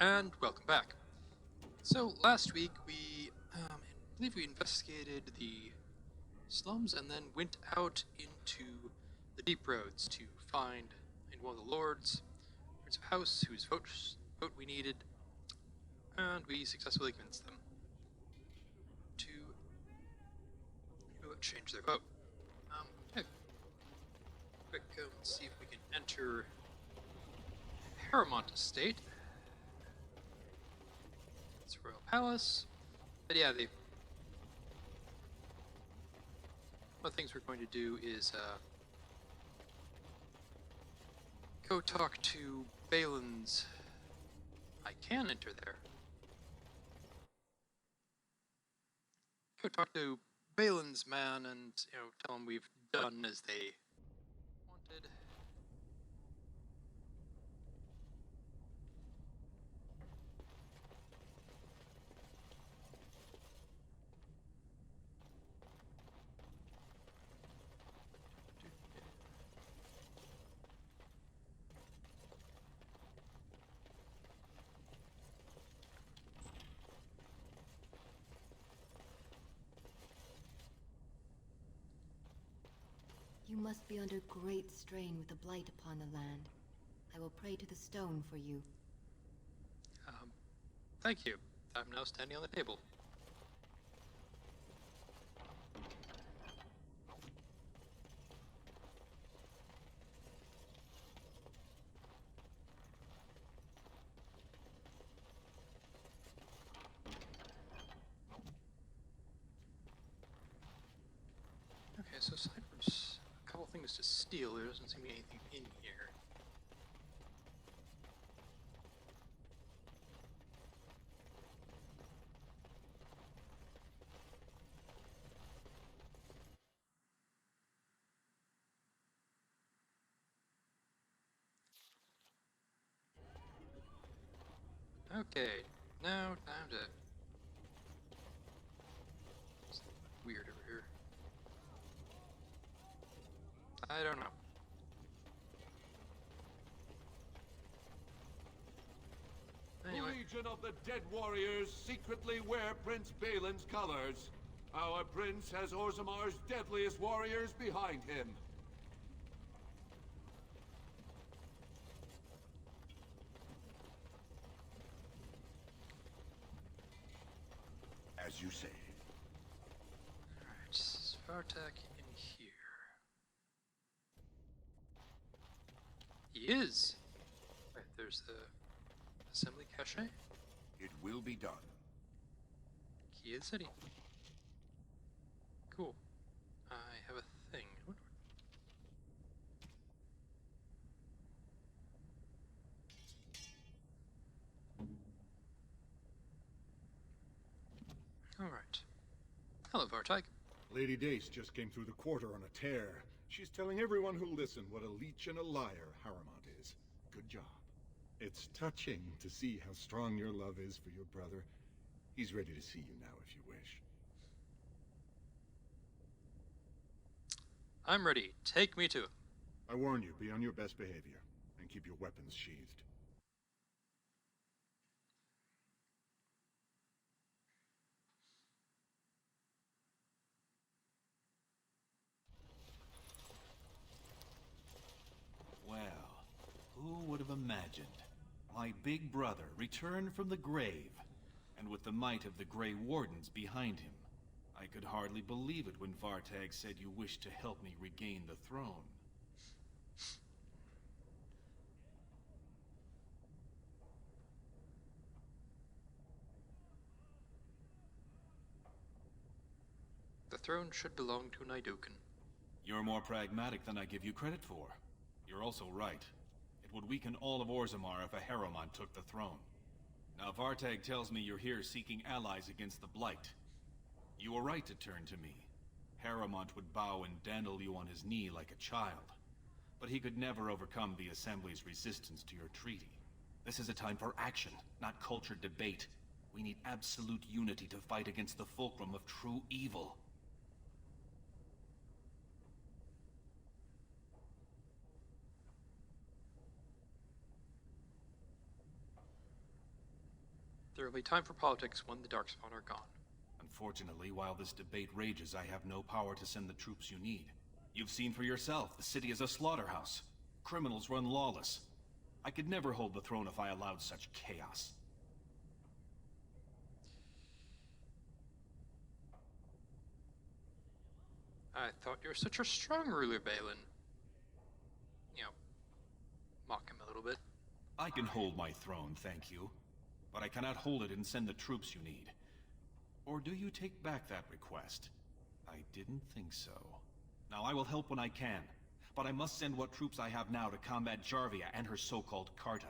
And welcome back. So last week I believe we investigated the slums and then went out into the deep roads to find one of the lords, Prince of House, whose vote we needed, and we successfully convinced them to change their vote. Okay. Quick go and see if we can enter Paramount Estate. It's a royal palace. But yeah, one of the things we're going to do is go talk to Balin's. I can enter there. Go talk to Balin's man and tell him we've done as they wanted. You must be under great strain with the blight upon the land. I will pray to the stone for you. Thank you. I'm now standing on the table. Okay, so aside from a couple things to steal, there doesn't seem to be anything in here. Okay, now time to... It's weird over here. I don't know. Anyway. Legion of the Dead Warriors secretly wear Prince Balin's colors. Our prince has Orzamar's deadliest warriors behind him. As you say. Alright, Svartak in here. He is! Right, there's the assembly cache. It will be done. Key of the city. Cool. I have a thing. Alright. Hello, Vartag. Lady Dace just came through the quarter on a tear. She's telling everyone who'll listen what a leech and a liar Harrimont is. Good job. It's touching to see how strong your love is for your brother. He's ready to see you now if you wish. I'm ready. Take me to him. I warn you, be on your best behavior, and keep your weapons sheathed. Well, who would have imagined? My big brother returned from the grave, and with the might of the Grey Wardens behind him. I could hardly believe it when Vartag said you wished to help me regain the throne. The throne should belong to Naidukan. You're more pragmatic than I give you credit for. You're also right. It would weaken all of Orzammar if a Harrimont took the throne. Now Vartag tells me you're here seeking allies against the Blight. You were right to turn to me. Harrimont would bow and dandle you on his knee like a child. But he could never overcome the Assembly's resistance to your treaty. This is a time for action, not cultured debate. We need absolute unity to fight against the fulcrum of true evil. There will be time for politics when the Darkspawn are gone. Unfortunately, while this debate rages, I have no power to send the troops you need. You've seen for yourself, the city is a slaughterhouse. Criminals run lawless. I could never hold the throne if I allowed such chaos. I thought you were such a strong ruler, Balin. You know, mock him a little bit. I can hold my throne, thank you. But I cannot hold it and send the troops you need. Or do you take back that request? I didn't think so. Now I will help when I can, but I must send what troops I have now to combat Jarvia and her so-called Carta.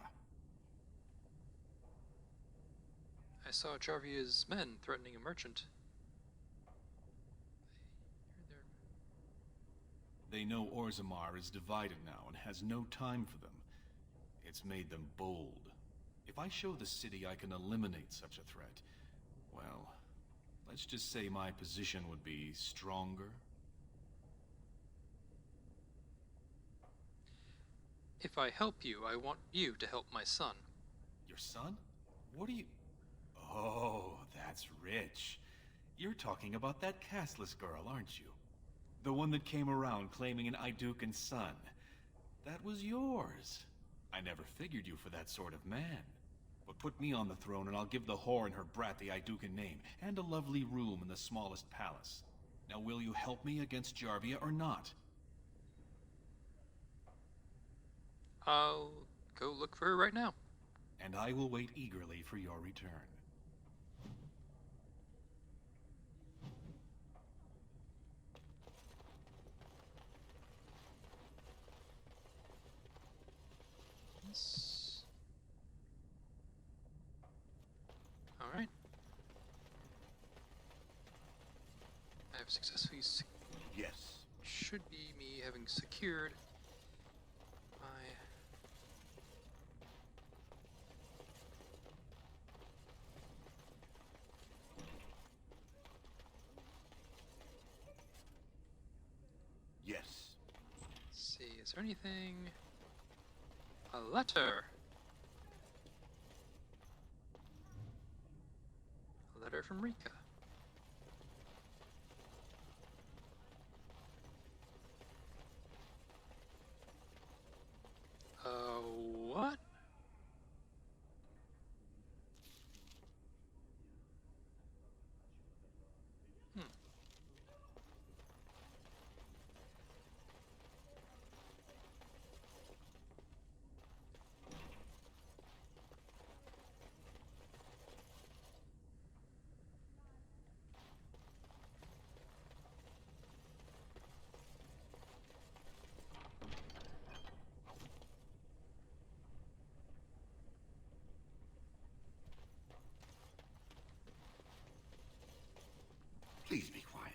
I saw Jarvia's men threatening a merchant. They know Orzammar is divided now and has no time for them. It's made them bold. If I show the city I can eliminate such a threat, well, let's just say my position would be stronger. If I help you, I want you to help my son. Your son? What are you... Oh, that's rich. You're talking about that castless girl, aren't you? The one that came around claiming an Idukan son. That was yours. I never figured you for that sort of man. But put me on the throne and I'll give the whore and her brat the Idukan name, and a lovely room in the smallest palace. Now will you help me against Jarvia or not? I'll go look for her right now. And I will wait eagerly for your return. Yes. All right. I have successfully Yes. should be me having secured my Yes. let's see, is there anything? A letter. A letter from Rika. What? Hmm. Please be quiet.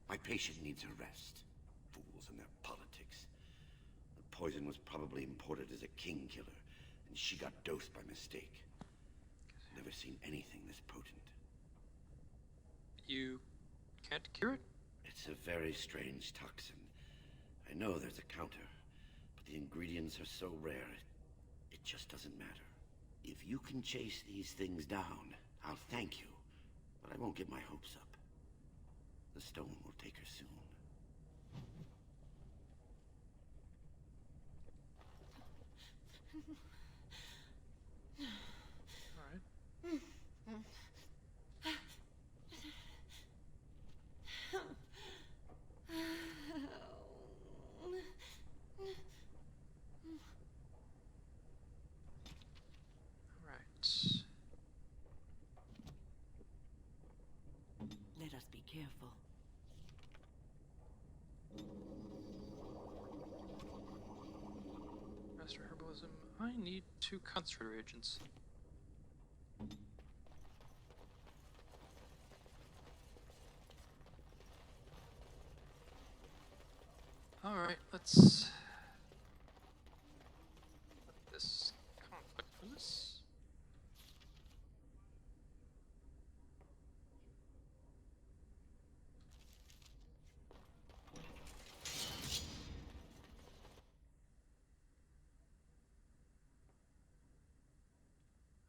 My patient needs a rest. Fools and their politics. The poison was probably imported as a king killer, and she got dosed by mistake. Never seen anything this potent. You can't cure it? It's a very strange toxin. I know there's a counter, but the ingredients are so rare, it just doesn't matter. If you can chase these things down, I'll thank you, but I won't get my hopes up. The stone will take her soon. All right. All right. Let us be careful. Master Herbalism. I need 2 concentrator agents. Alright, let's let this conflict for this.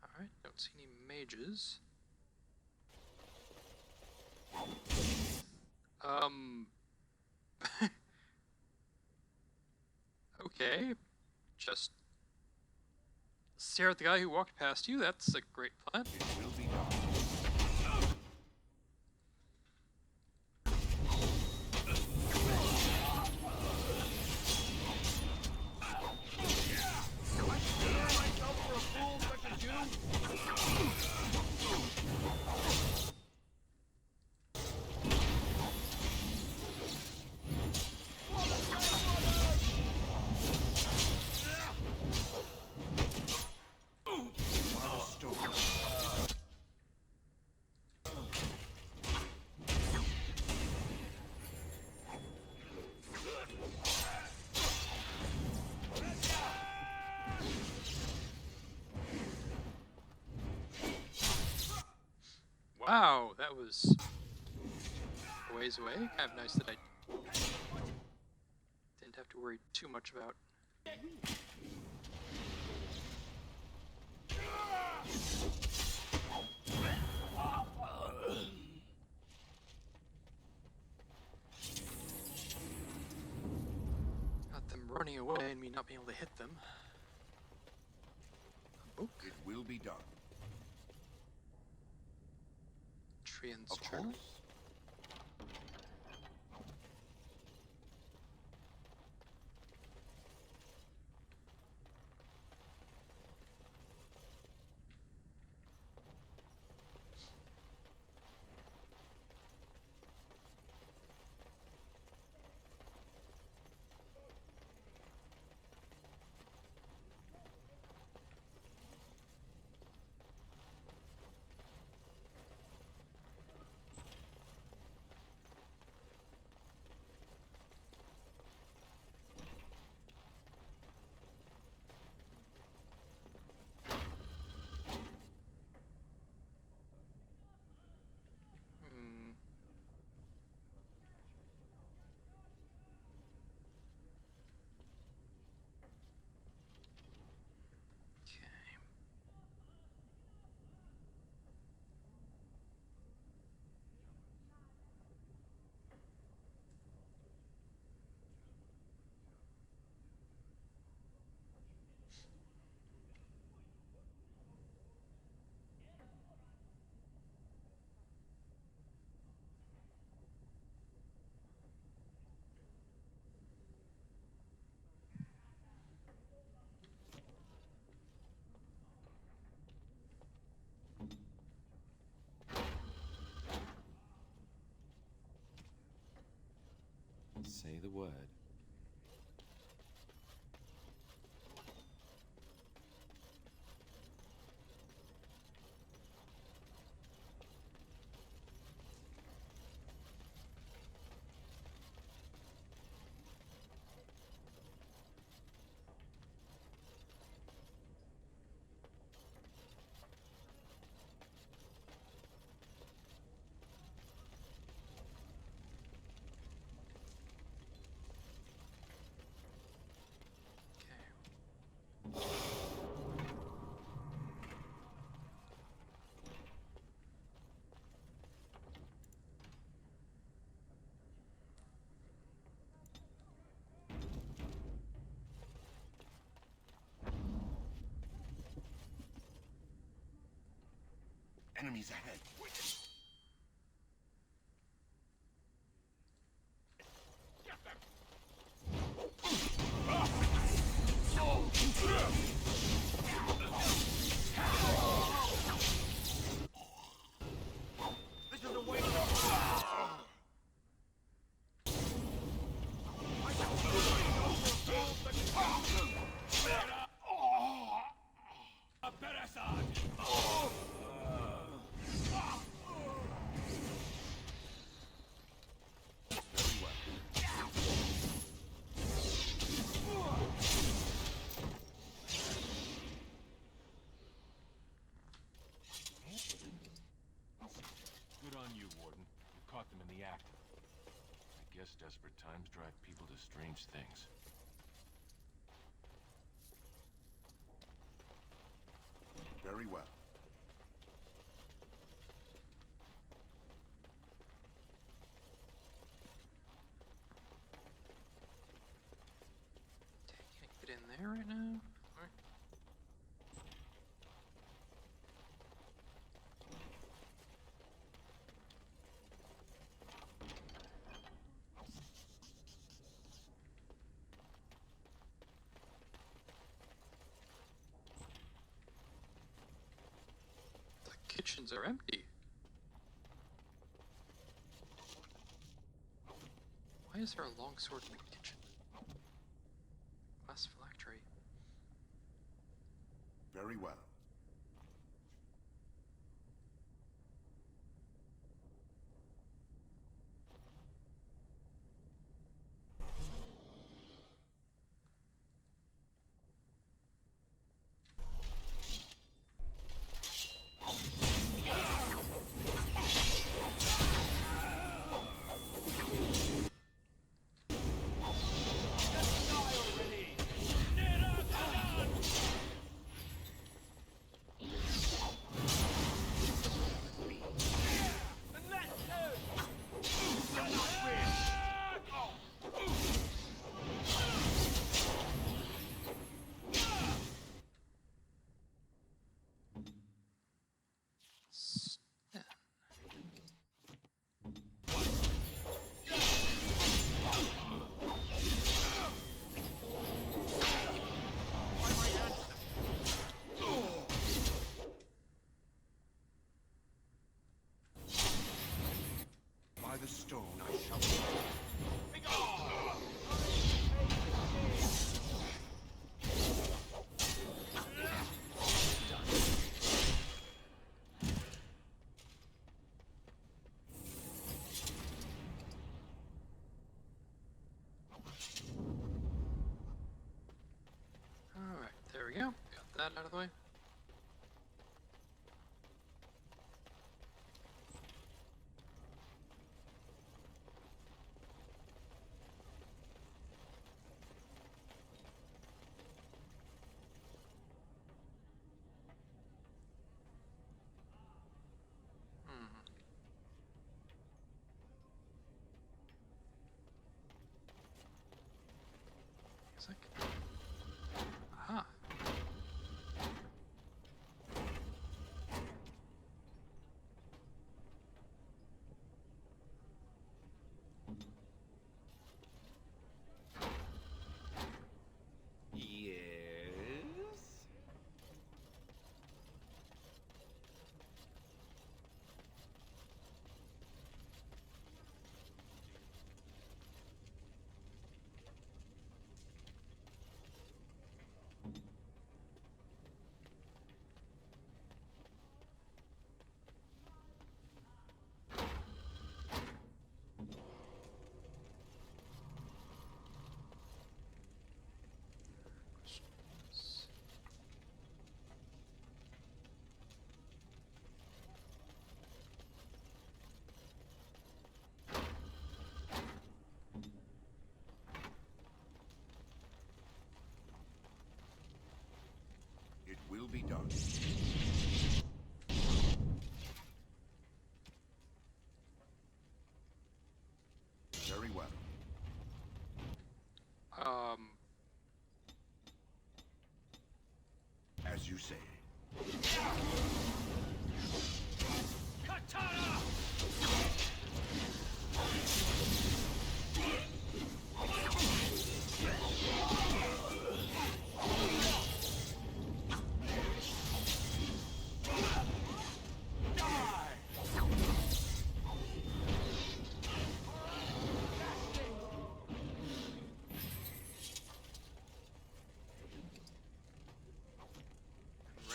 Alright, don't don't see any mages. Okay. Just stare at the guy who walked past you. That's a great plan. It will be done. Wow, that was a ways away. Kind of nice that I didn't have to worry too much about. Got them running away and me not being able to hit them. A book? It will be done. Trian's Of journal? course. Hmm. Okay. Say the word. Enemies ahead. This is the way to Good on you, Warden. You caught them in the act. I guess desperate times drive people to strange things. Very well. there right now? Alright. The kitchens are empty. Why is there a longsword in the kitchen? Glass phylactery. Very well. Yeah. By the stone I shall... Alright, there we go. Got that out of the way. Music. Aha. Yes? It will be done. Very well. As you say.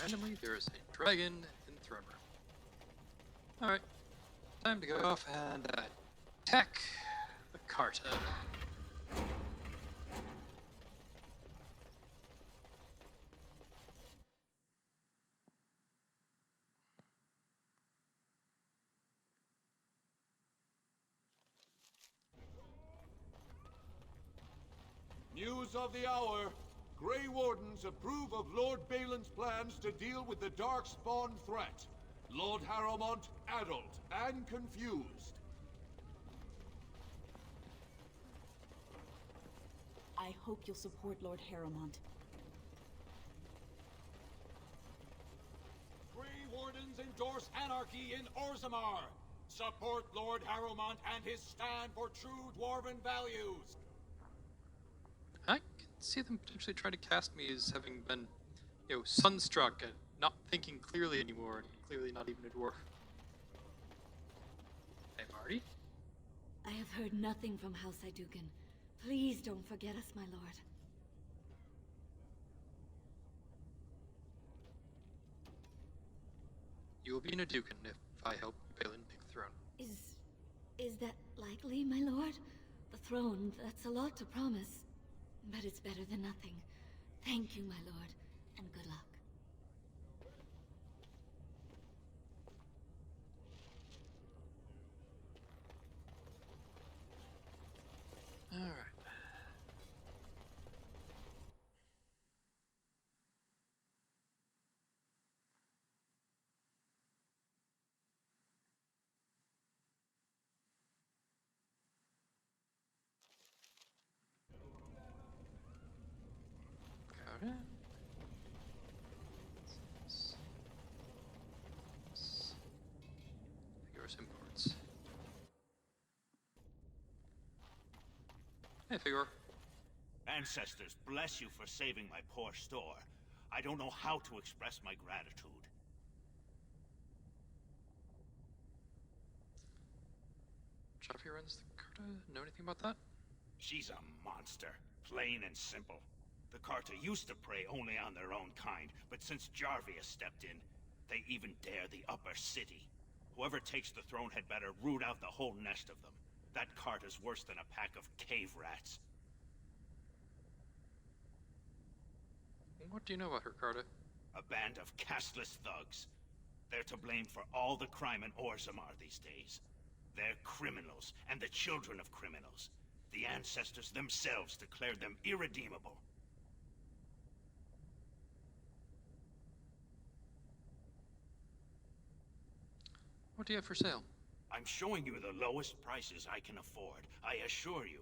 Randomly, there is a dragon in the throne room. Alright, time to go off and attack the Carta. News of the hour. Grey Wardens approve of Lord Balin's plans to deal with the Darkspawn threat. Lord Harrowmont, addled and confused. I hope you'll support Lord Harrowmont. anarchy in Orzammar. Support Lord Harrowmont and his stand for true Dwarven values. I can see them potentially trying to cast me as having been, sunstruck and not thinking clearly anymore, and clearly not even a dwarf. Hey, Marty? I have heard nothing from House Idugan. Please don't forget us, my lord. You will be an Aducan if I help Balin take the throne. Is that likely, my lord? The throne, that's a lot to promise. But it's better than nothing. Thank you, my lord, and good luck. Alright. Got it. Figures imports. Hey, Figure. Ancestors, bless you for saving my poor store. I don't know how to express my gratitude. Jaffe runs the Carta. Know anything about that? She's a monster, plain and simple. The Carta used to prey only on their own kind, but since Jarvia stepped in, they even dare the upper city. Whoever takes the throne had better root out the whole nest of them. That Carta's worse than a pack of cave rats. What do you know about her, Carta? A band of castless thugs. They're to blame for all the crime in Orzammar these days. They're criminals, and the children of criminals. The ancestors themselves declared them irredeemable. What do you have for sale? I'm showing you the lowest prices I can afford, I assure you.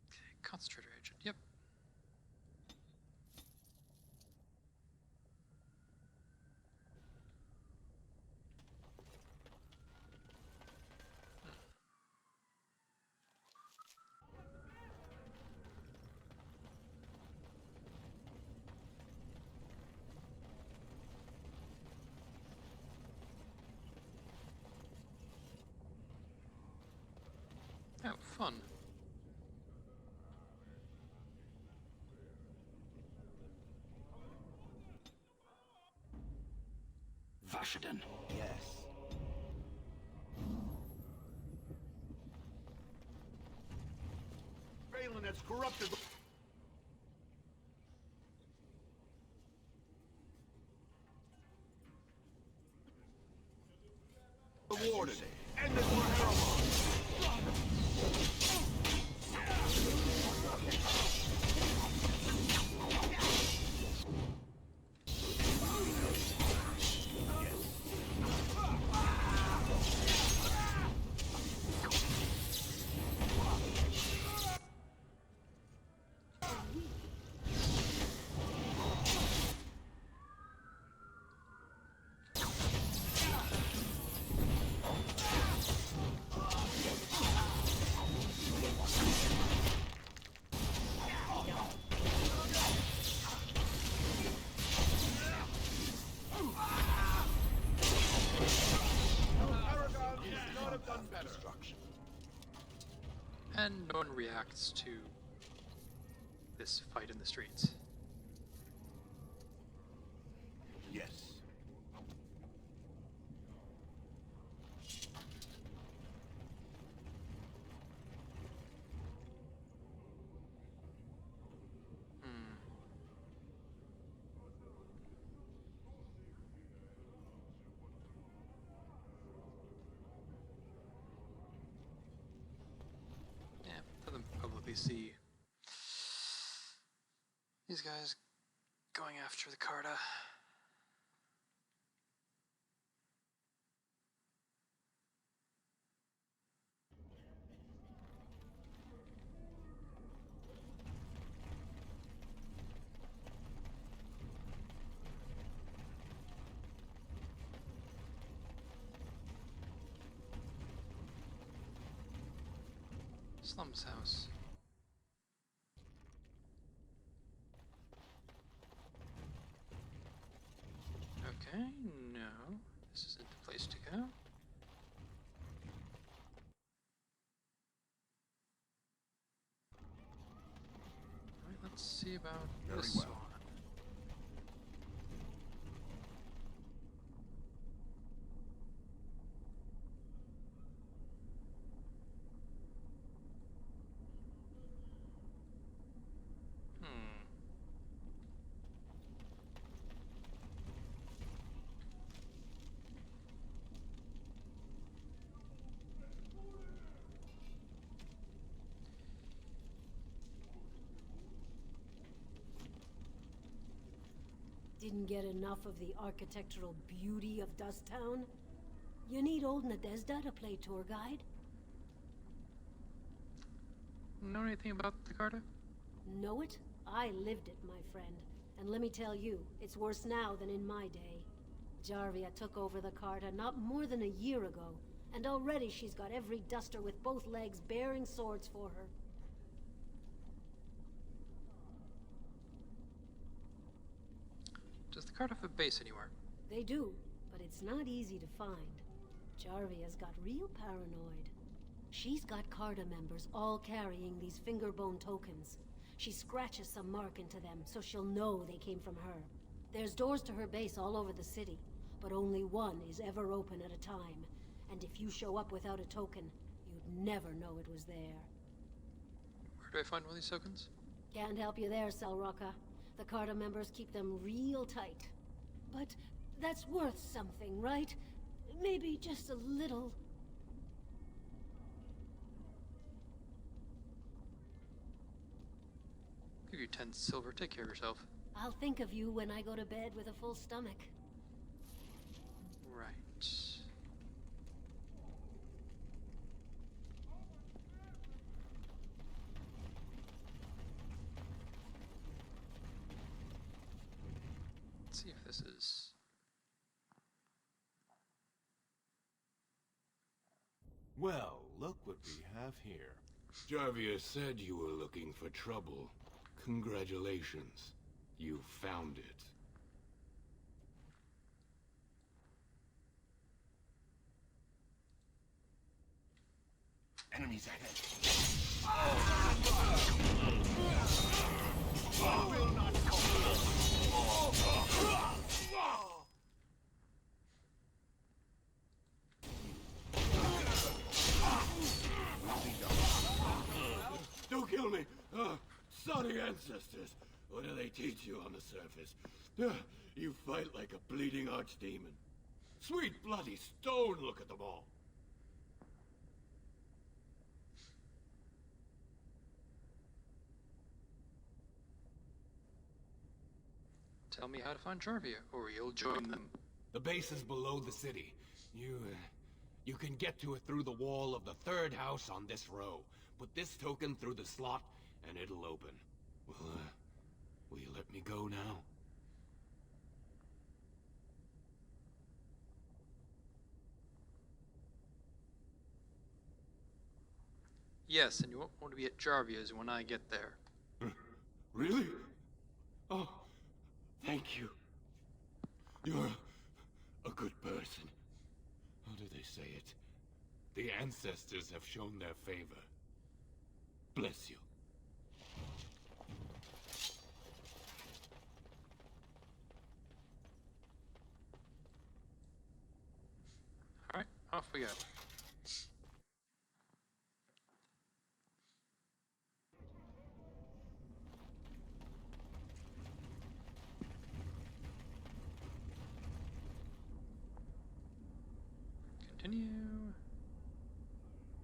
Okay, concentrator agent. Yep. Oh, fun. Vashaden. Yes. Balin has corrupted the Warden. End this for Harrowmont. And no one reacts to this fight in the streets. Yes. Yeah, let them publicly see these guys going after the Carta. Slum's house. Okay, no. This isn't the place to go. Alright, let's see about Very this well. one. Hmm. Didn't get enough of the architectural beauty of Dust Town? You need old Nadezda to play tour guide? Know anything about the Carta? Know it? I lived it, my friend. And let me tell you, it's worse now than in my day. Jarvia took over the Carta not more than a year ago, and already she's got every duster with both legs bearing swords for her. Does the Carta have a base anywhere? They do, but it's not easy to find. Jarvia's got real paranoid. She's got Carta members all carrying these fingerbone tokens. She scratches some mark into them so she'll know they came from her. There's doors to her base all over the city, but only one is ever open at a time. And if you show up without a token, you'd never know it was there. Where do I find one of these tokens? Can't help you there, Selrocka. The Carta members keep them real tight. But that's worth something, right? Maybe just a little. Give you 10 silver, take care of yourself. I'll think of you when I go to bed with a full stomach. Right. Let's see if this is... Well, look what we have here. Jarvia said you were looking for trouble. Congratulations. You found it. Enemies ahead. Don't kill me! Sorry ancestors! What do they teach you on the surface? You fight like a bleeding archdemon. Sweet bloody stone, look at them all! Tell me how to find Jarvia, or you'll join them. The base is below the city. You can get to it through the wall of the third house on this row. Put this token through the slot, and it'll open. Well, will you let me go now? Yes, and you won't want to be at Jarvia's when I get there. Really? Oh, thank you. You're a good person. How do they say it? The ancestors have shown their favor. Bless you. Alright, off we go. Continue.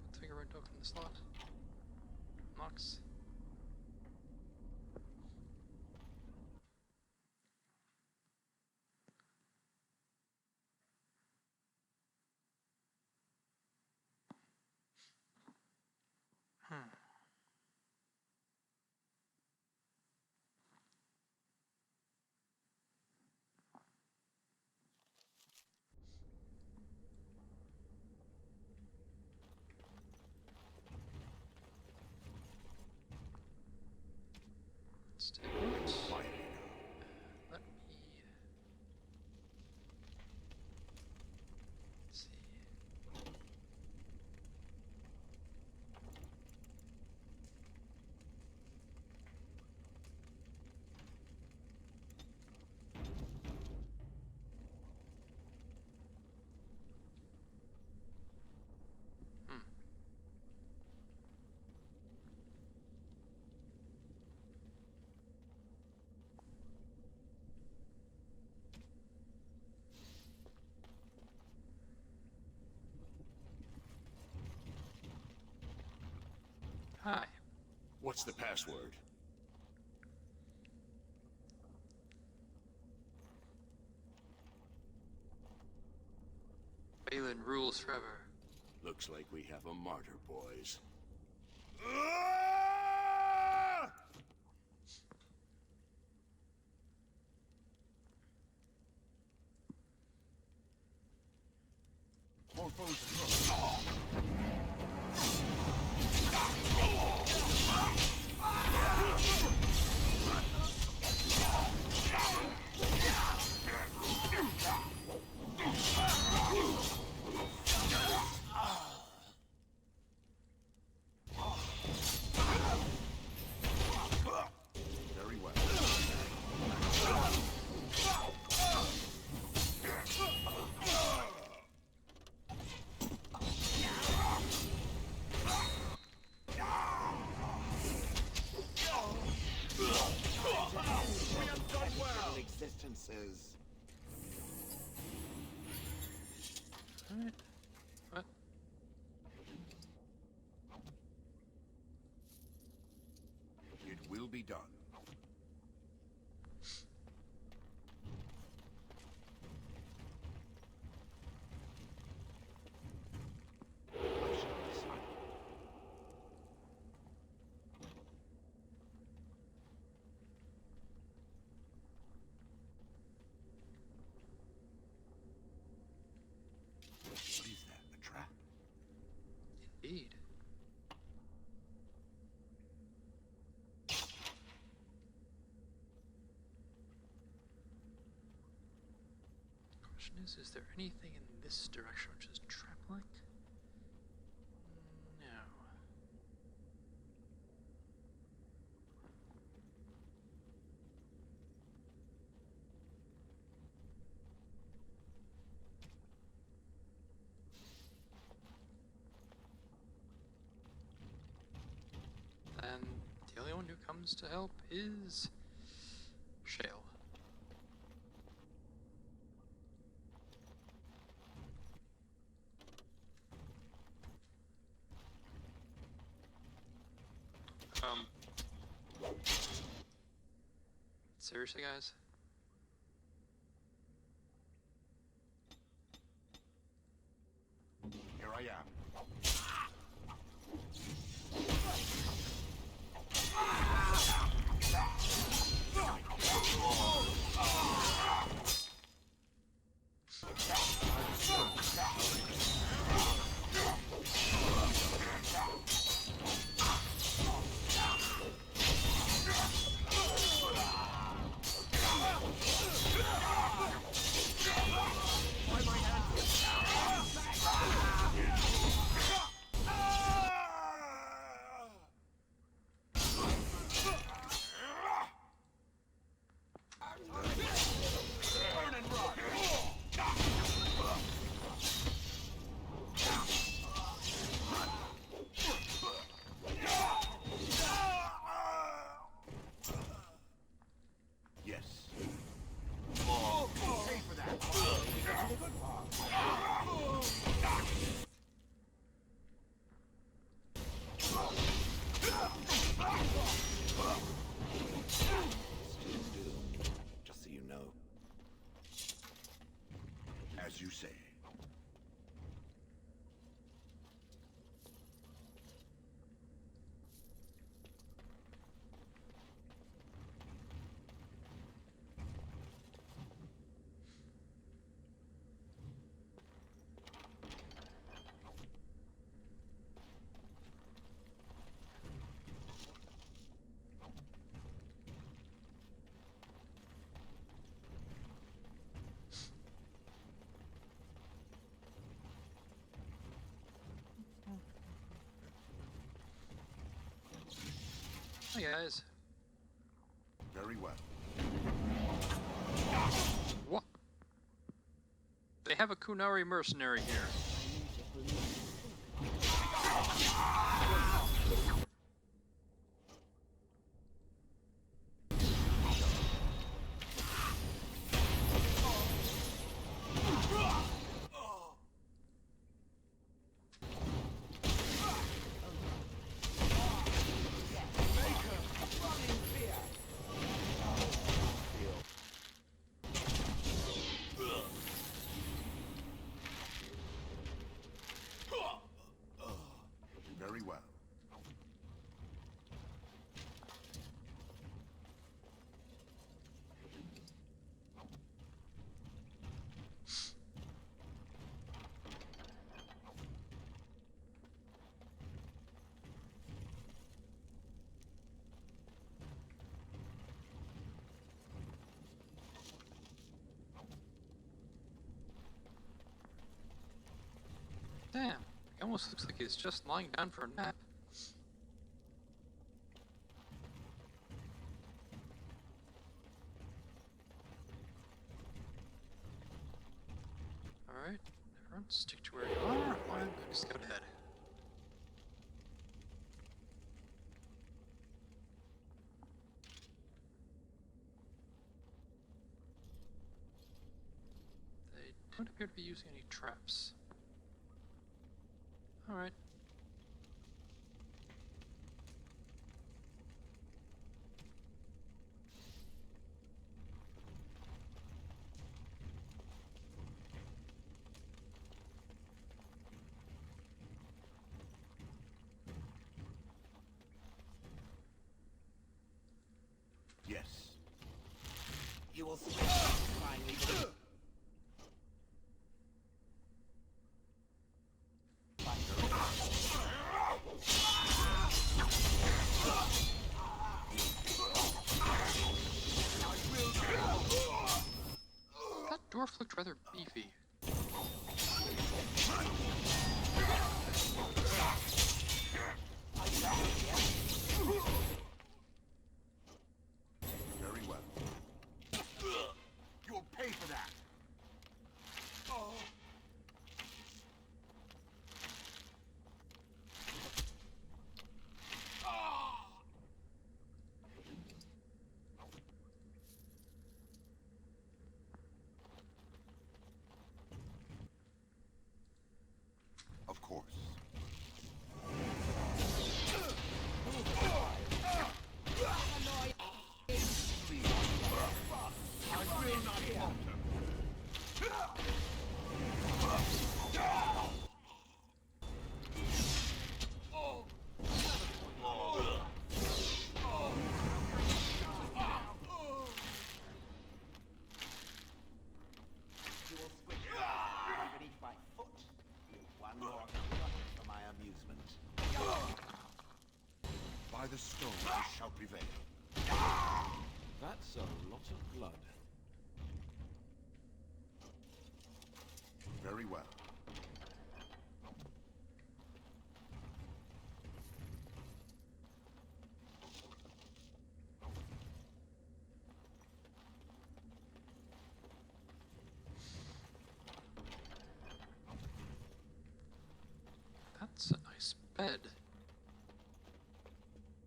Put the fingerprint token in the slot. Knocks. Hi. What's the password? Balin rules forever. Looks like we have a martyr, boys. Very well. Existences. Alright. What? It will be done. I shall decide. What is that? A trap? Indeed. Question is there anything in this direction which is trap-like? No. And the only one who comes to help is Shale. Seriously, guys? Here I am. Yes. Pay for that. Just so you know. As you say. Hi, guys. Very well. What? They have a Kunari mercenary here. Very well. Damn, he almost looks like he's just lying down for a nap. Alright, everyone stick to where you are. I'm going to scout ahead. They don't appear to be using any traps. Alright. Yes. You will switch finally. That dwarf looked rather beefy. Very well. You'll pay for that. Of course. You will switch beneath my foot. One more cut for my amusement. By the stone I shall prevail. That's a lot of blood. Very well. That's a nice bed.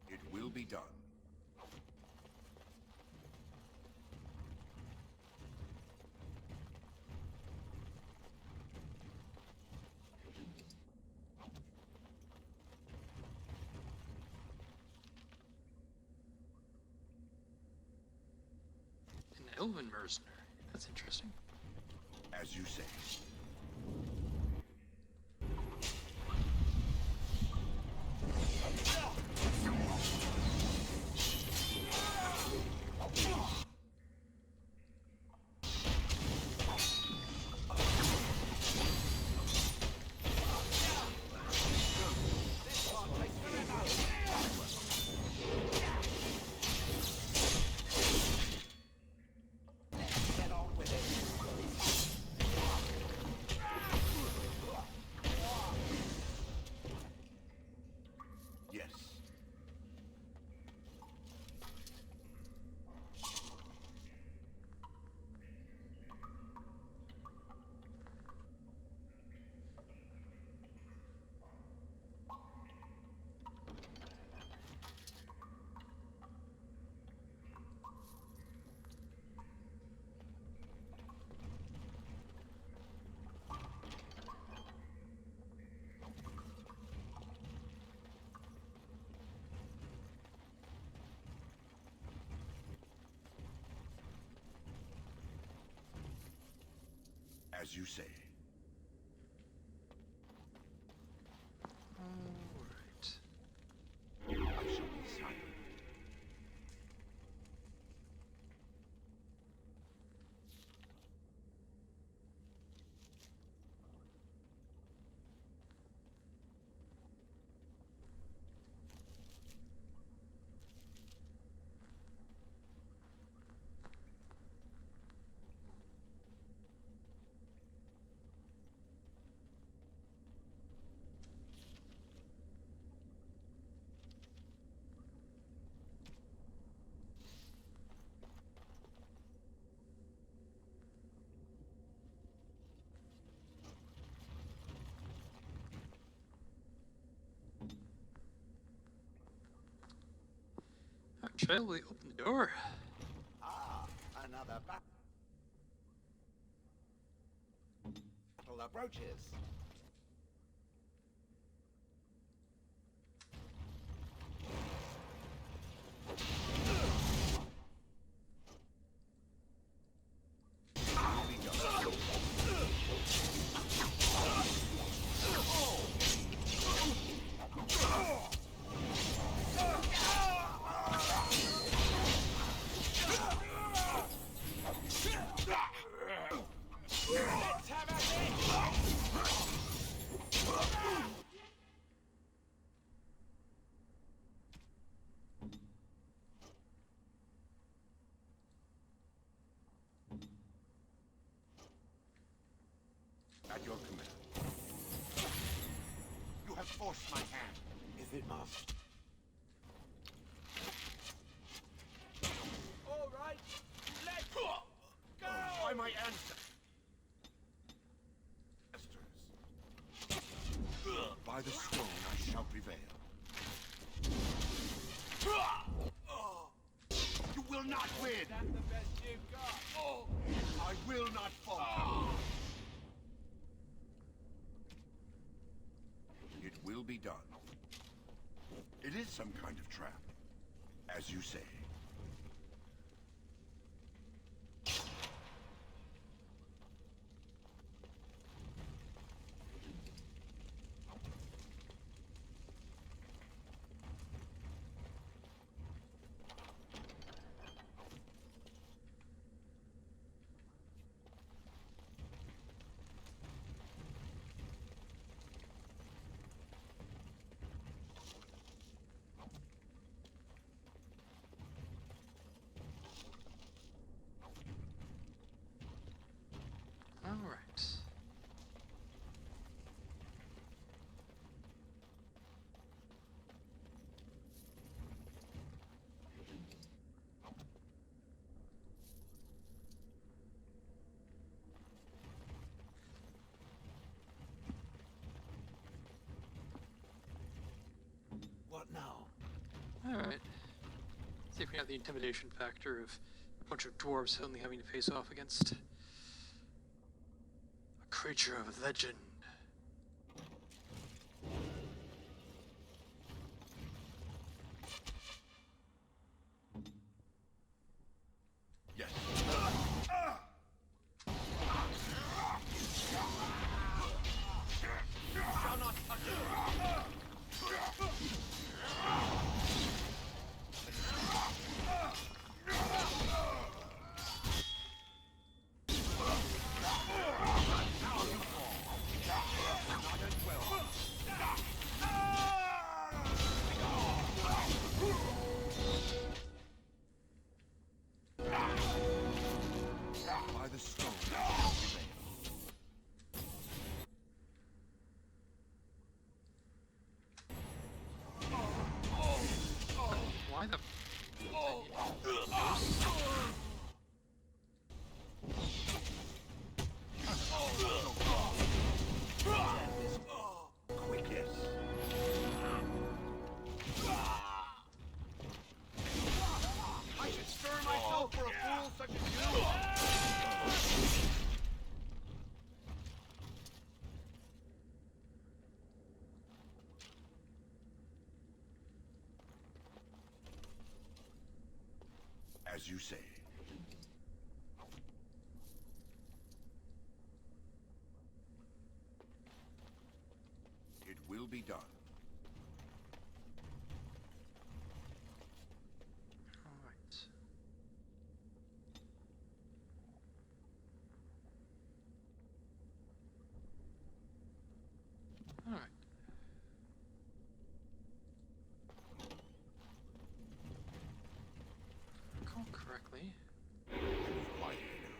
It will be done. An elven mercenary. That's interesting. As you say. Get on with it. Yes. As you say. Alright. Shall we open the door? Ah, another battle approaches. At your command. You have forced my hand, if it must. All right, let's go! By my ancestors. By the stone I shall prevail. You will not win! That's the best you've got. I will not fall. It will be done. It is some kind of trap, as you say. Alright. What now? Alright. See if we have the intimidation factor of a bunch of dwarves suddenly having to face off against a creature of legend. Yes. Shall not touch it. By the stone I shall prevail. Why the... Quickness. I should stir myself for a fool such as you. As you say. It will be done. Alright. Alright. Recall correctly. Move quietly now.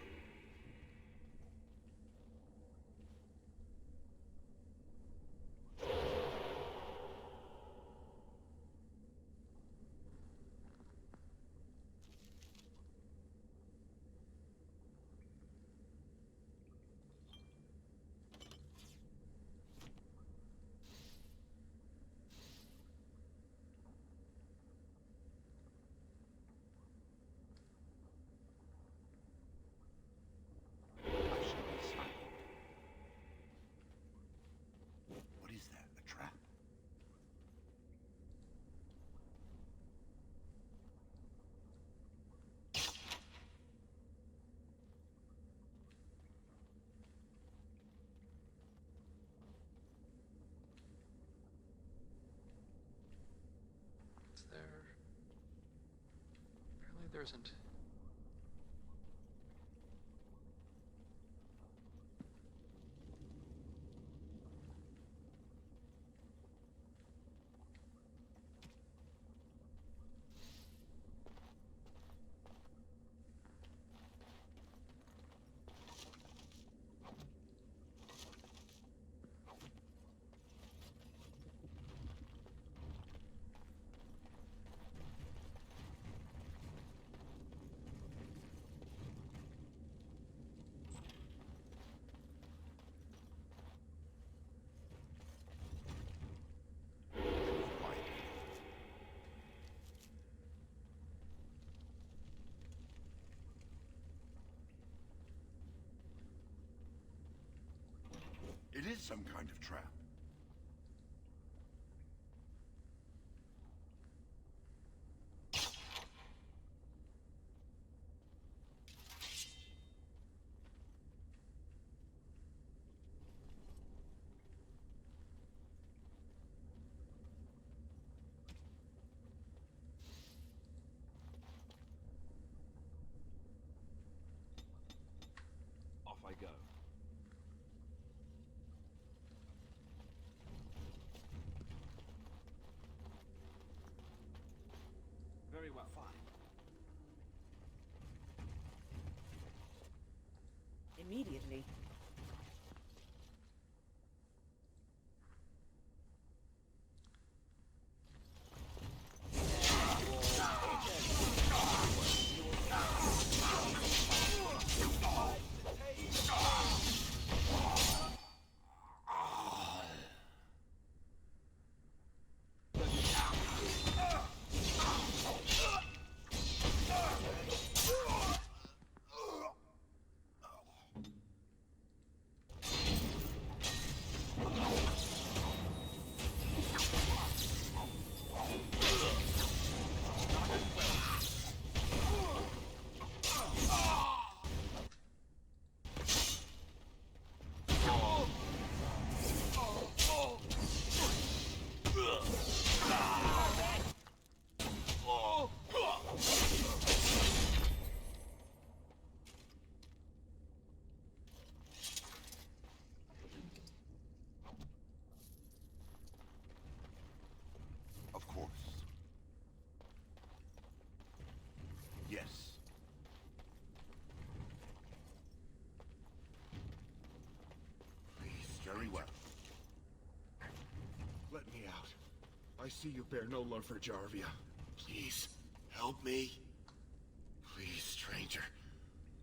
there isn't. It is some kind of trap. Off I go. Very well. Fine. Immediately. Of course. Yes. Please, Very well. let me out. I see you bear no love for Jarvia. Please, help me. Please, stranger,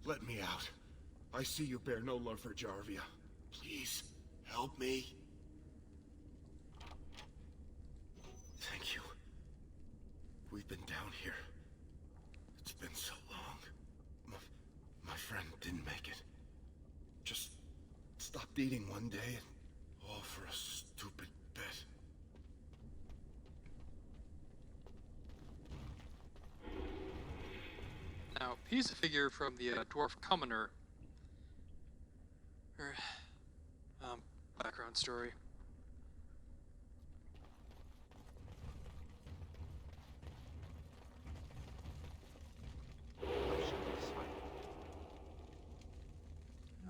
let me out. I see you bear no love for Jarvia. Please, help me. Thank you. We've been down here. It's been so long. My friend didn't make it. Just stopped eating one day, and all for a stupid bet. Now, he's a figure from the Dwarf Commoner. Background story.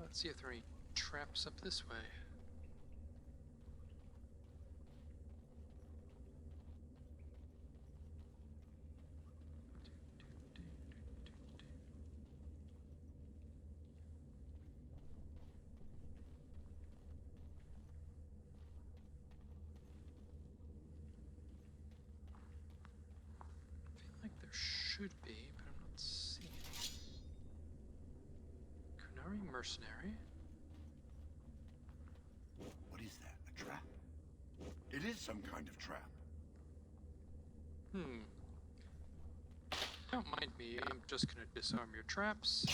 Let's see if there are any traps up this way. I feel like there should be, but I'm not seeing it. Kunari mercenary. What is that? A trap? It is some kind of trap. Don't mind me, I'm just gonna disarm your traps.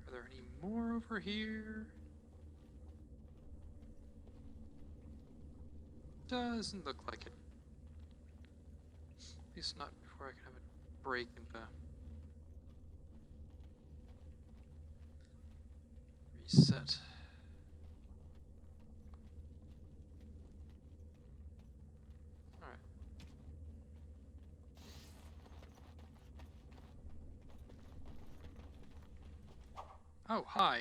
Are there any more over here? Doesn't look like it. At least not before I can have a break and reset. Alright. Oh, hi.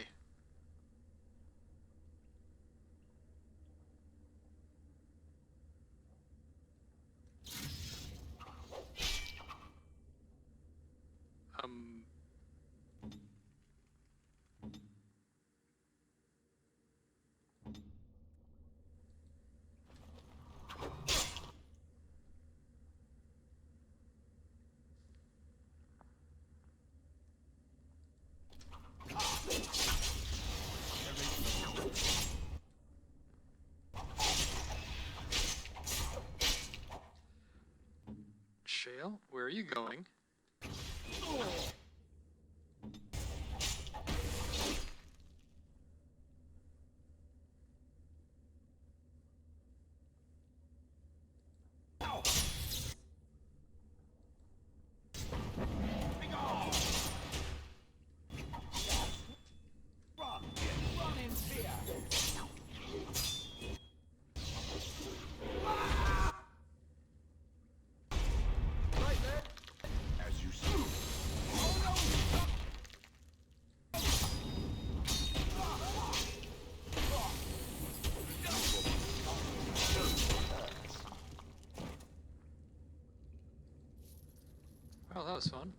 Um... Shale, where are you going? As you see. Well, that was fun.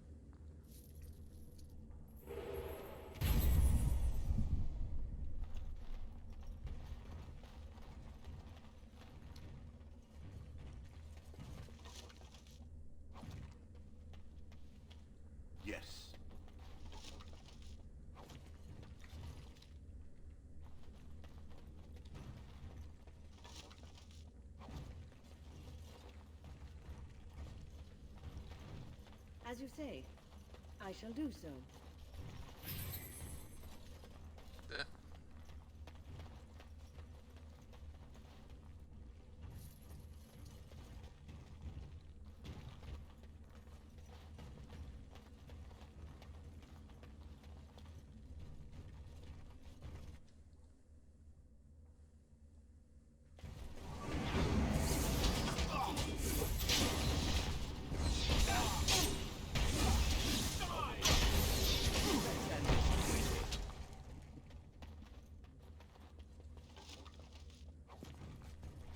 Yes. As you say, I shall do so. Yeah.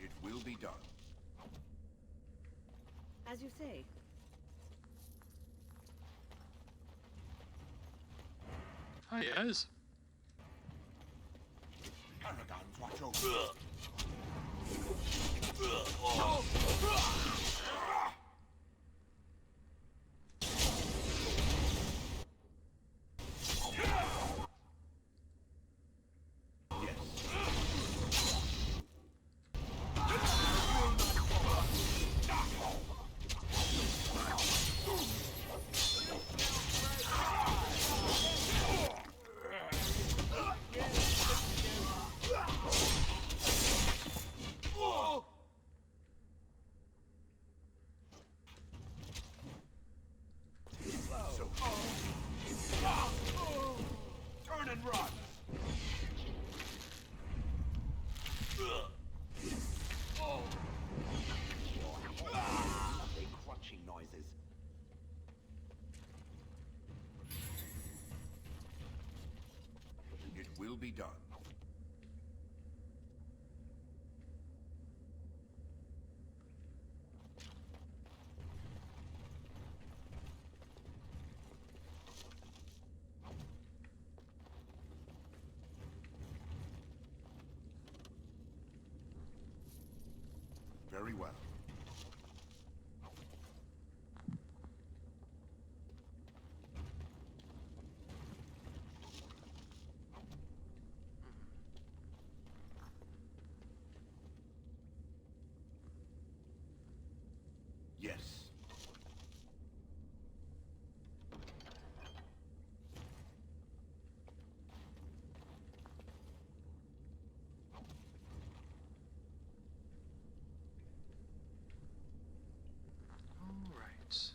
It will be done. As you say. Hi, Ez. Paragons, watch over. Turn and run! They crunching noises. It will be done. Very well. Yes. Alright.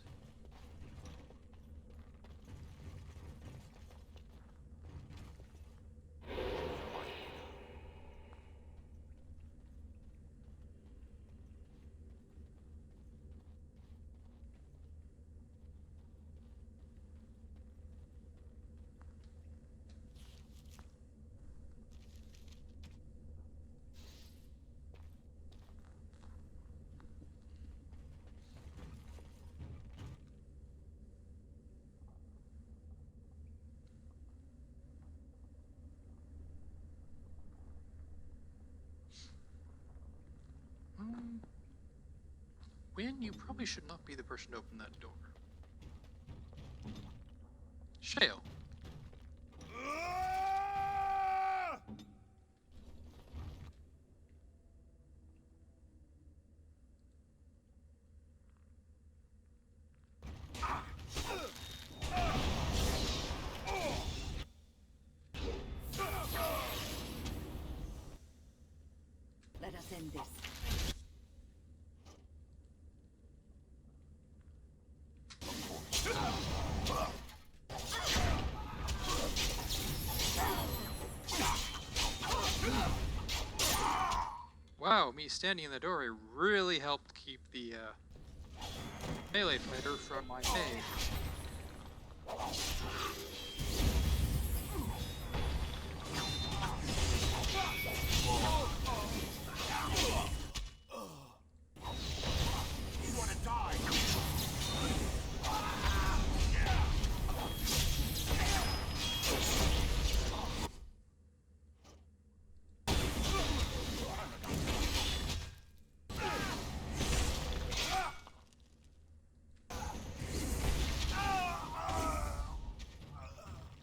Wynn, you probably should not be the person to open that door. Shale. Let us end this. Wow, me standing in the doorway really helped keep the melee fighter from my cave. You want to die?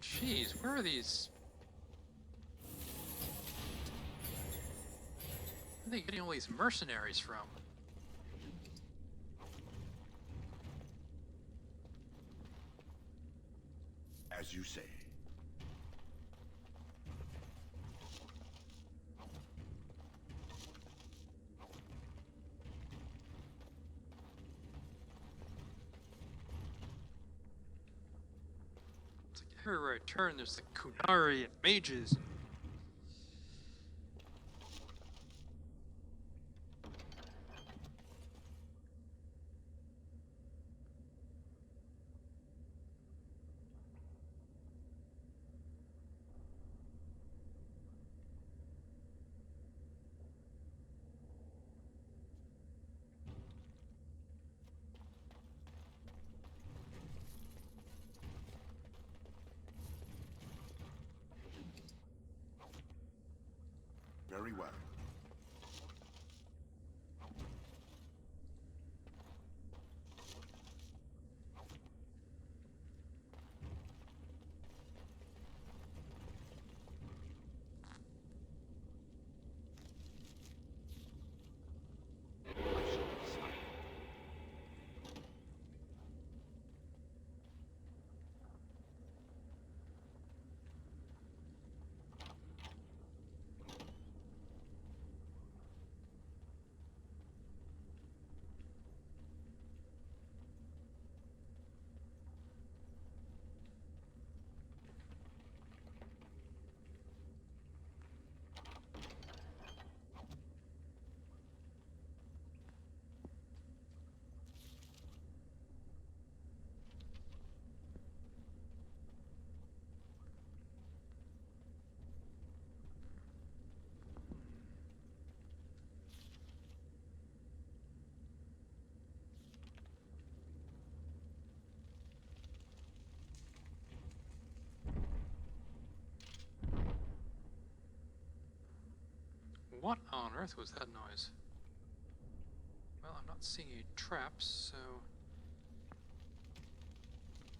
Jeez, where are these? Where are they getting all these mercenaries from? As you say. It's like everywhere I turn, there's the Kunari and mages. Very well. What on earth was that noise? Well, I'm not seeing any traps, so...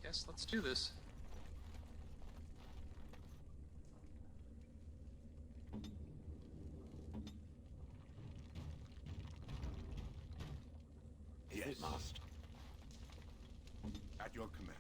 Yes, let's do this. Yes. It must. At your command.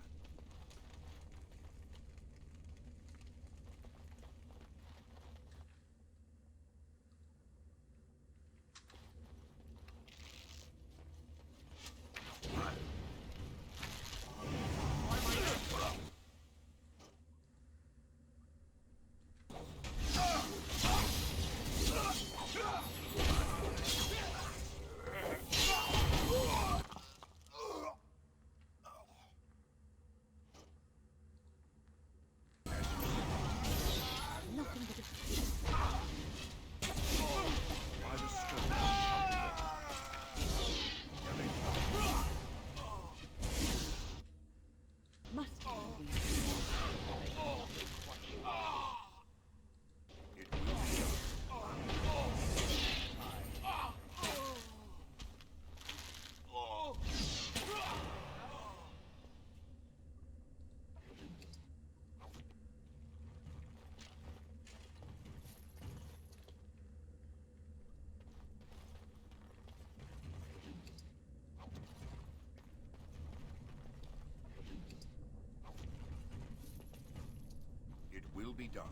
be done.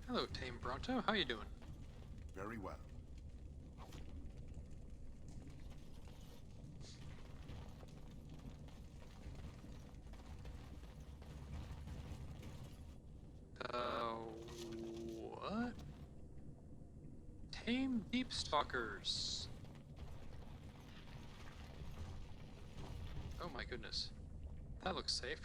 Hello, Tame Bronto. How you doing? Very well. What? Tame Deep Stalkers. Oh my goodness. That looks safe.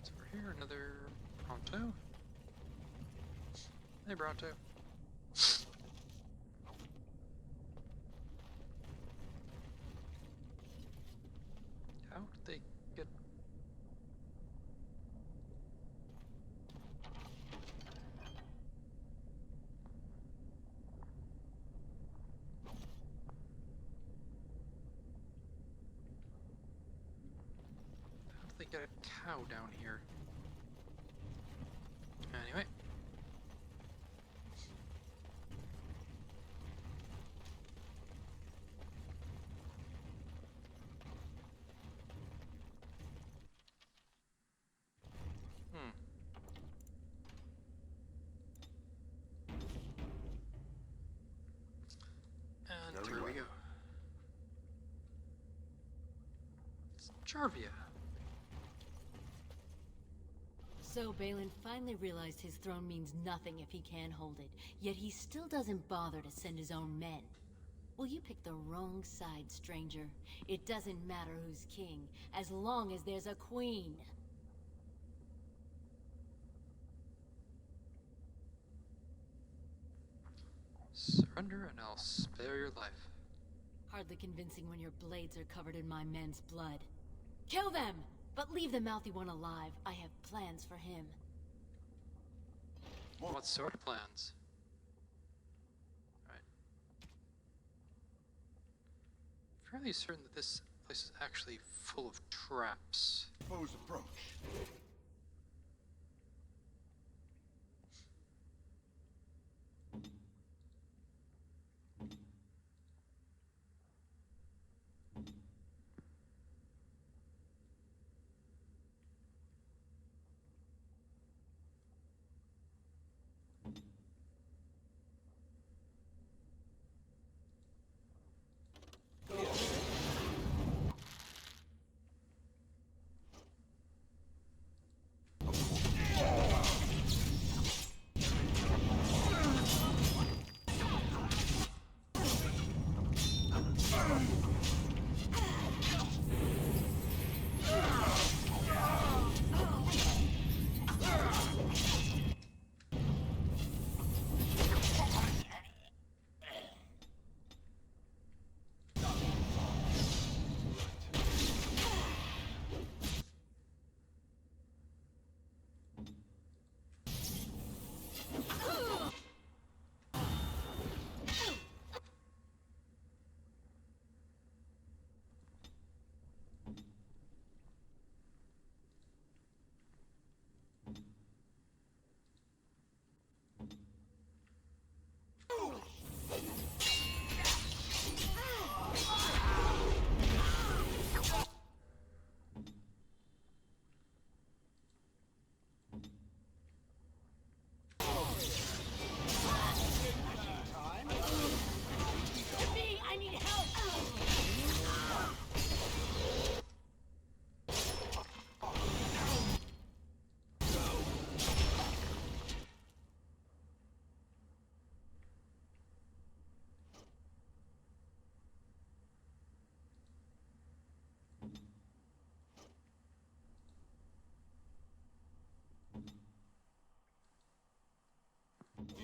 So we're here, another Bronto. Hey, Bronto. How did they get... How did they get a cow down here? Anyway. And Very here we well. go. It's Jarvia. So Balin finally realized his throne means nothing if he can't hold it, yet he still doesn't bother to send his own men. Well, you picked the wrong side, stranger. It doesn't matter who's king, as long as there's a queen. Surrender and I'll spare your life. Hardly convincing when your blades are covered in my men's blood. Kill them! But leave the mouthy one alive. I have plans for him. What sort of plans? Right. Fairly certain that this place is actually full of traps. Foe's approach.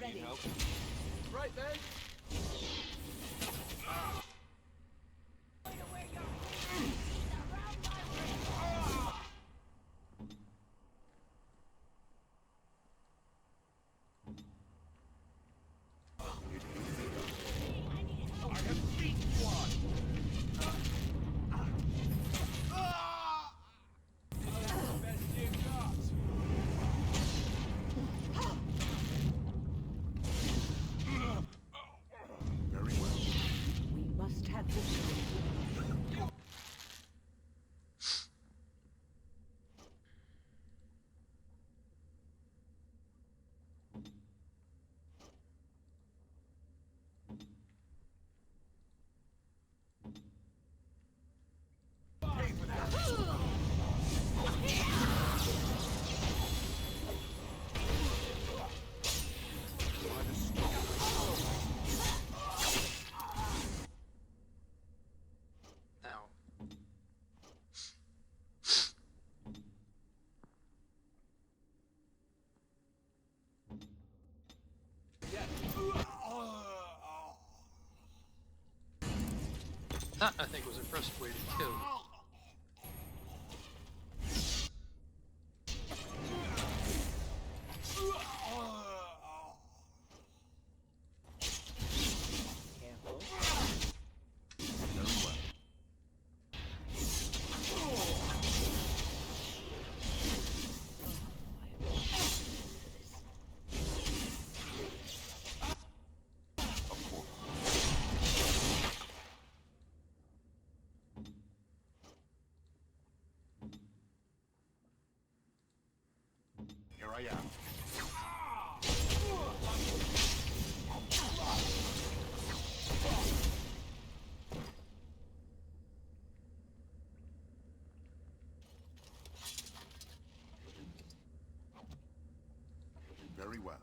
Ready. Help? Right then. I have beat one! That, I think, was a impressive way to kill. Here I am. Very well.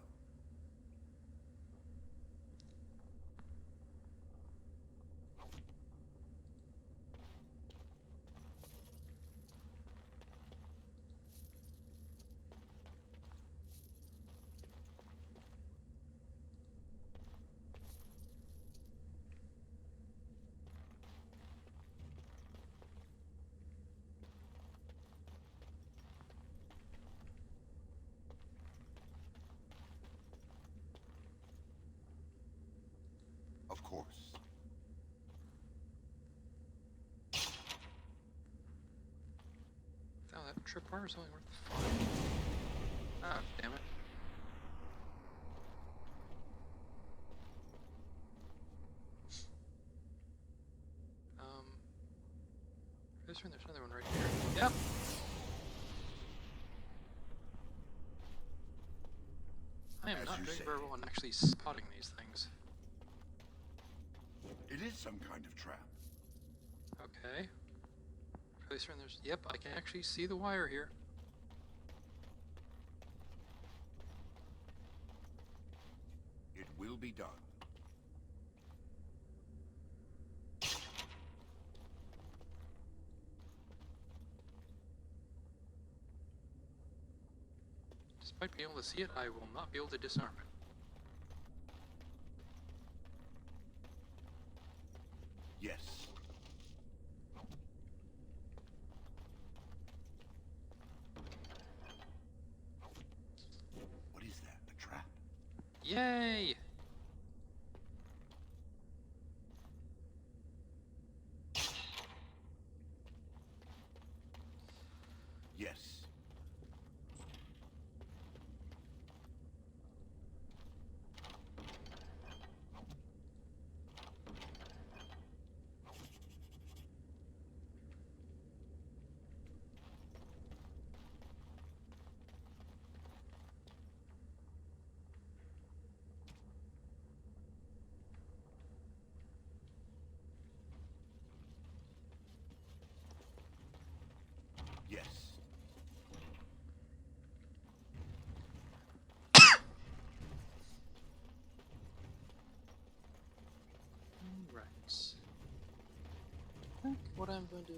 Of course. Oh, that tripwire is only worth 5. Ah, damn it. There's another one right here. Yep. I am As not you doing say. very well on actually spotting these things. It is some kind of trap. Okay. Tracer, and there's. Yep, I can actually see the wire here. It will be done. Despite being able to see it, I will not be able to disarm it. Yes. What is that? A trap? Yay! Yes. Yes. Right. I think what I'm going to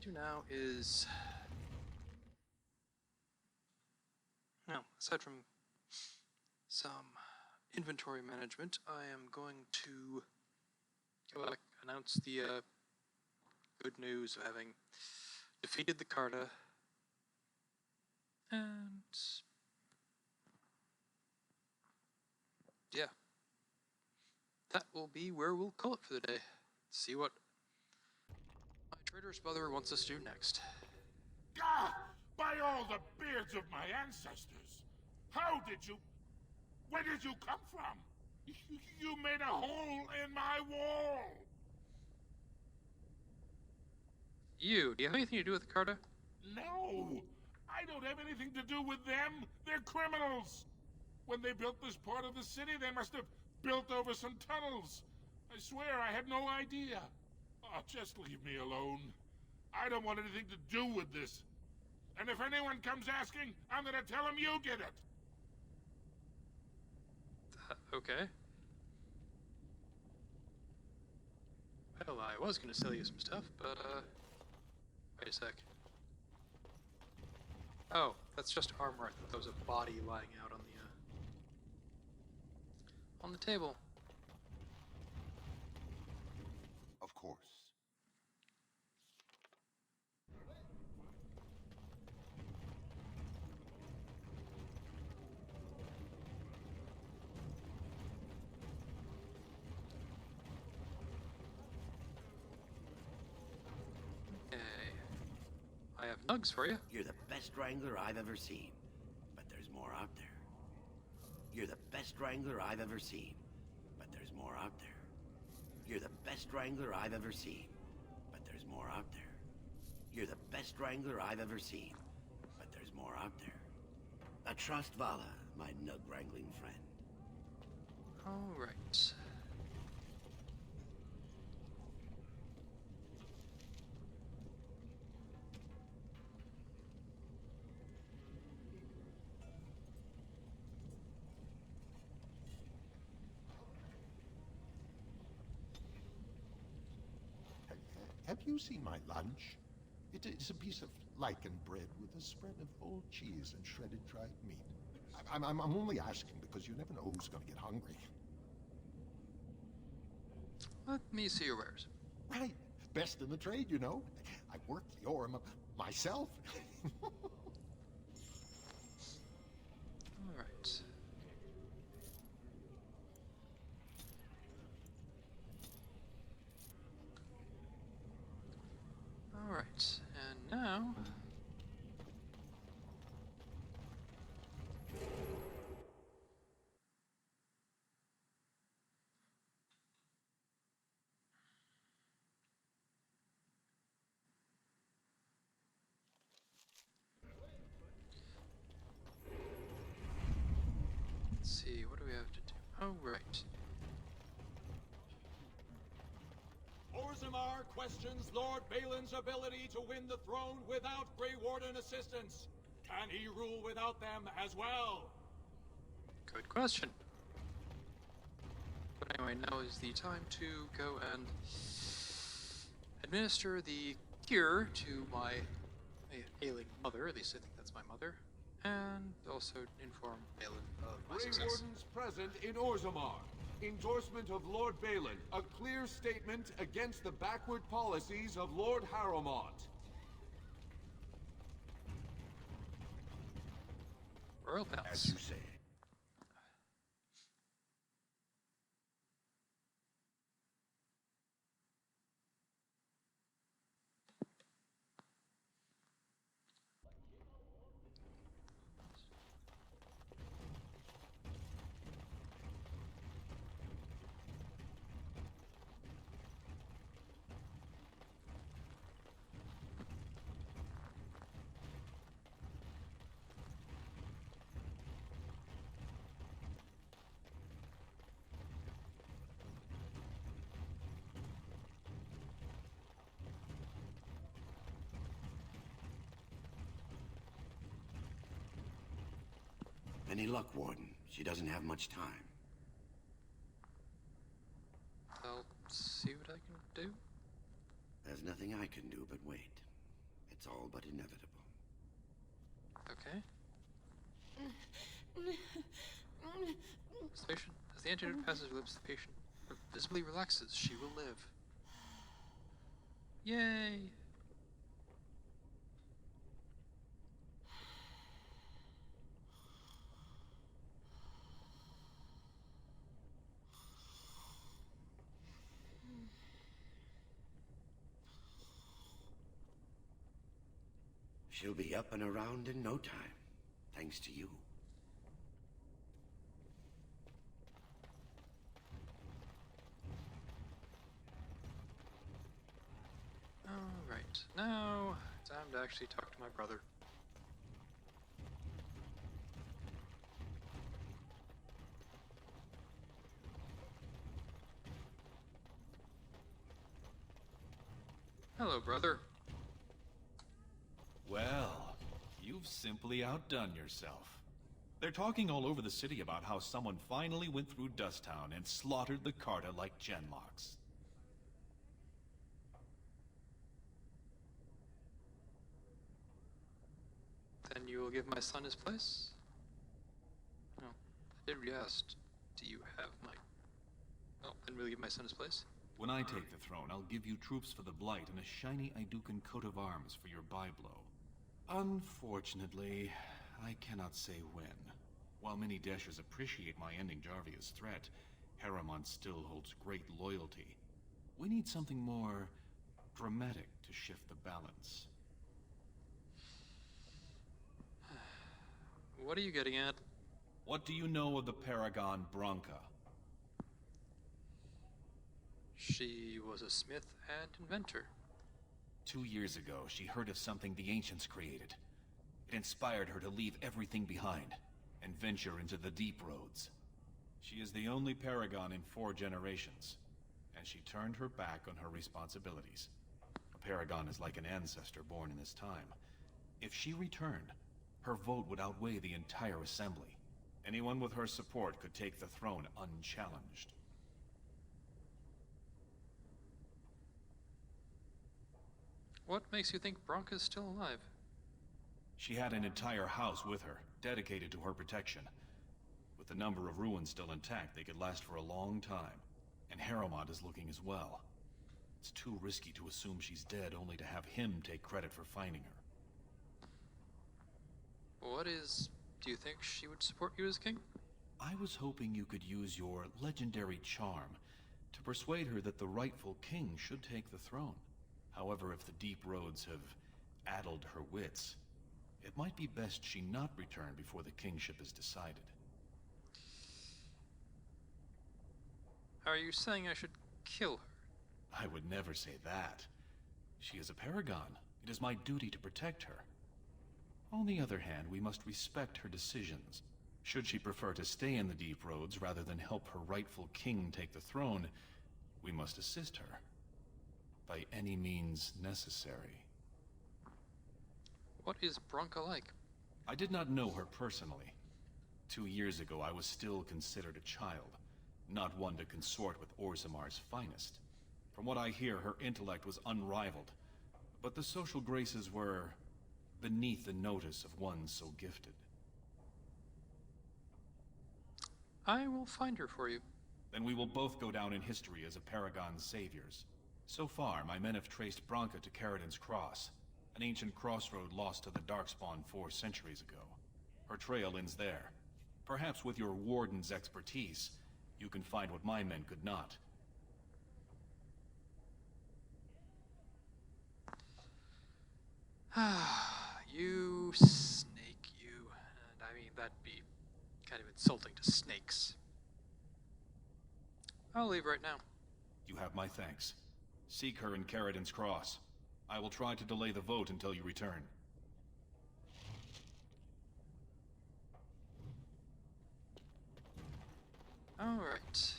do now is. Now, aside from some inventory management, I am going to announce the good news of having defeated the Carta, and yeah, that will be where we'll call it for the day. See what my traitorous brother wants us to do next. Gah! By all the beards of my ancestors! How did you... Where did you come from? You made a hole in my wall! You, do you have anything to do with the Carta? No! I don't have anything to do with them! They're criminals! When they built this part of the city, they must have built over some tunnels. I swear I had no idea. Oh, just leave me alone. I don't want anything to do with this. And if anyone comes asking, I'm gonna tell them you did it. Okay. Well, I was gonna sell you some stuff, but, wait a sec. Oh, that's just armor. I thought that was a body lying out on the table. Of course. Okay. I have nugs for you. You're the best wrangler I've ever seen, but there's more out there. You're the best wrangler I've ever seen, but there's more out there. You're the best wrangler I've ever seen, but there's more out there. You're the best wrangler I've ever seen, but there's more out there. A trust Vala, my nug wrangling friend. All right. Have you seen my lunch? It is a piece of lichen bread with a spread of old cheese and shredded dried meat. I'm only asking because you never know who's going to get hungry. Let me see your wares. Right. Best in the trade, you know. I worked the Orem myself. All right. All right. And now. Let's see, what do we have to do? Oh, right. Orzammar questions Lord Balin's ability to win the throne without Grey Warden assistance. Can he rule without them as well? Good question. But anyway, now is the time to go and administer the cure to my ailing mother. At least I think that's my mother. And also inform Balin of my Grey success. Wardens present in Orzammar. Endorsement of Lord Balin. A clear statement against the backward policies of Lord Harrowmont. Royal Palace. As you say. Any luck, Warden? She doesn't have much time. I'll see what I can do. There's nothing I can do but wait. It's all but inevitable. Okay. Station. As the antidote passes her lips, the patient visibly relaxes. She will live. Yay! She'll be up and around in no time, thanks to you. Alright, now time to actually talk to my brother. Hello, brother. Well, you've simply outdone yourself. They're talking all over the city about how someone finally went through Dusttown and slaughtered the Carta like Genlocks. Then you will give my son his place? No, I did re-ask. Do you have my... Oh, then will you give my son his place? When I take the throne, I'll give you troops for the Blight and a shiny Idukan coat of arms for your byblow. Unfortunately, I cannot say when. While many Dashers appreciate my ending Jarvia's threat, Harriman still holds great loyalty. We need something more dramatic to shift the balance. What are you getting at? What do you know of the Paragon Branca? She was a smith and inventor. 2 years ago, she heard of something the Ancients created. It inspired her to leave everything behind and venture into the deep roads. She is the only Paragon in 4 generations, and she turned her back on her responsibilities. A Paragon is like an ancestor born in this time. If she returned, her vote would outweigh the entire assembly. Anyone with her support could take the throne unchallenged. What makes you think Bronca's still alive? She had an entire house with her, dedicated to her protection. With the number of ruins still intact, they could last for a long time. And Harriman is looking as well. It's too risky to assume she's dead, only to have him take credit for finding her. Do you think she would support you as king? I was hoping you could use your legendary charm to persuade her that the rightful king should take the throne. However, if the deep roads have addled her wits, it might be best she not return before the kingship is decided. Are you saying I should kill her? I would never say that. She is a paragon. It is my duty to protect her. On the other hand, we must respect her decisions. Should she prefer to stay in the deep roads rather than help her rightful king take the throne, we must assist her. By any means necessary. What is Branca like? I did not know her personally. 2 years ago, I was still considered a child, not one to consort with Orzamar's finest. From what I hear, her intellect was unrivaled, but the social graces were beneath the notice of one so gifted. I will find her for you. Then we will both go down in history as a Paragon's saviors. So far, my men have traced Branca to Caridin's Cross, an ancient crossroad lost to the Darkspawn 4 centuries ago. Her trail ends there. Perhaps with your warden's expertise, you can find what my men could not. You snake, you. And I mean, that'd be kind of insulting to snakes. I'll leave right now. You have my thanks. Seek her in Caridin's Cross. I will try to delay the vote until you return. All right.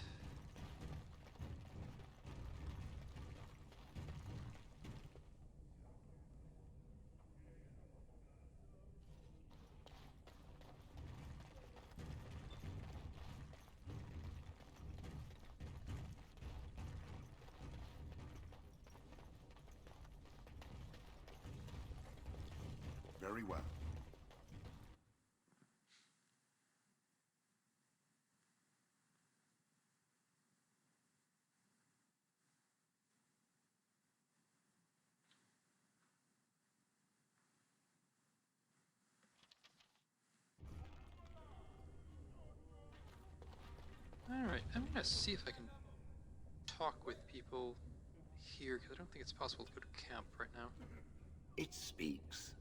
Very well. Alright, I'm gonna see if I can talk with people here, because I don't think it's possible to go to camp right now. It speaks.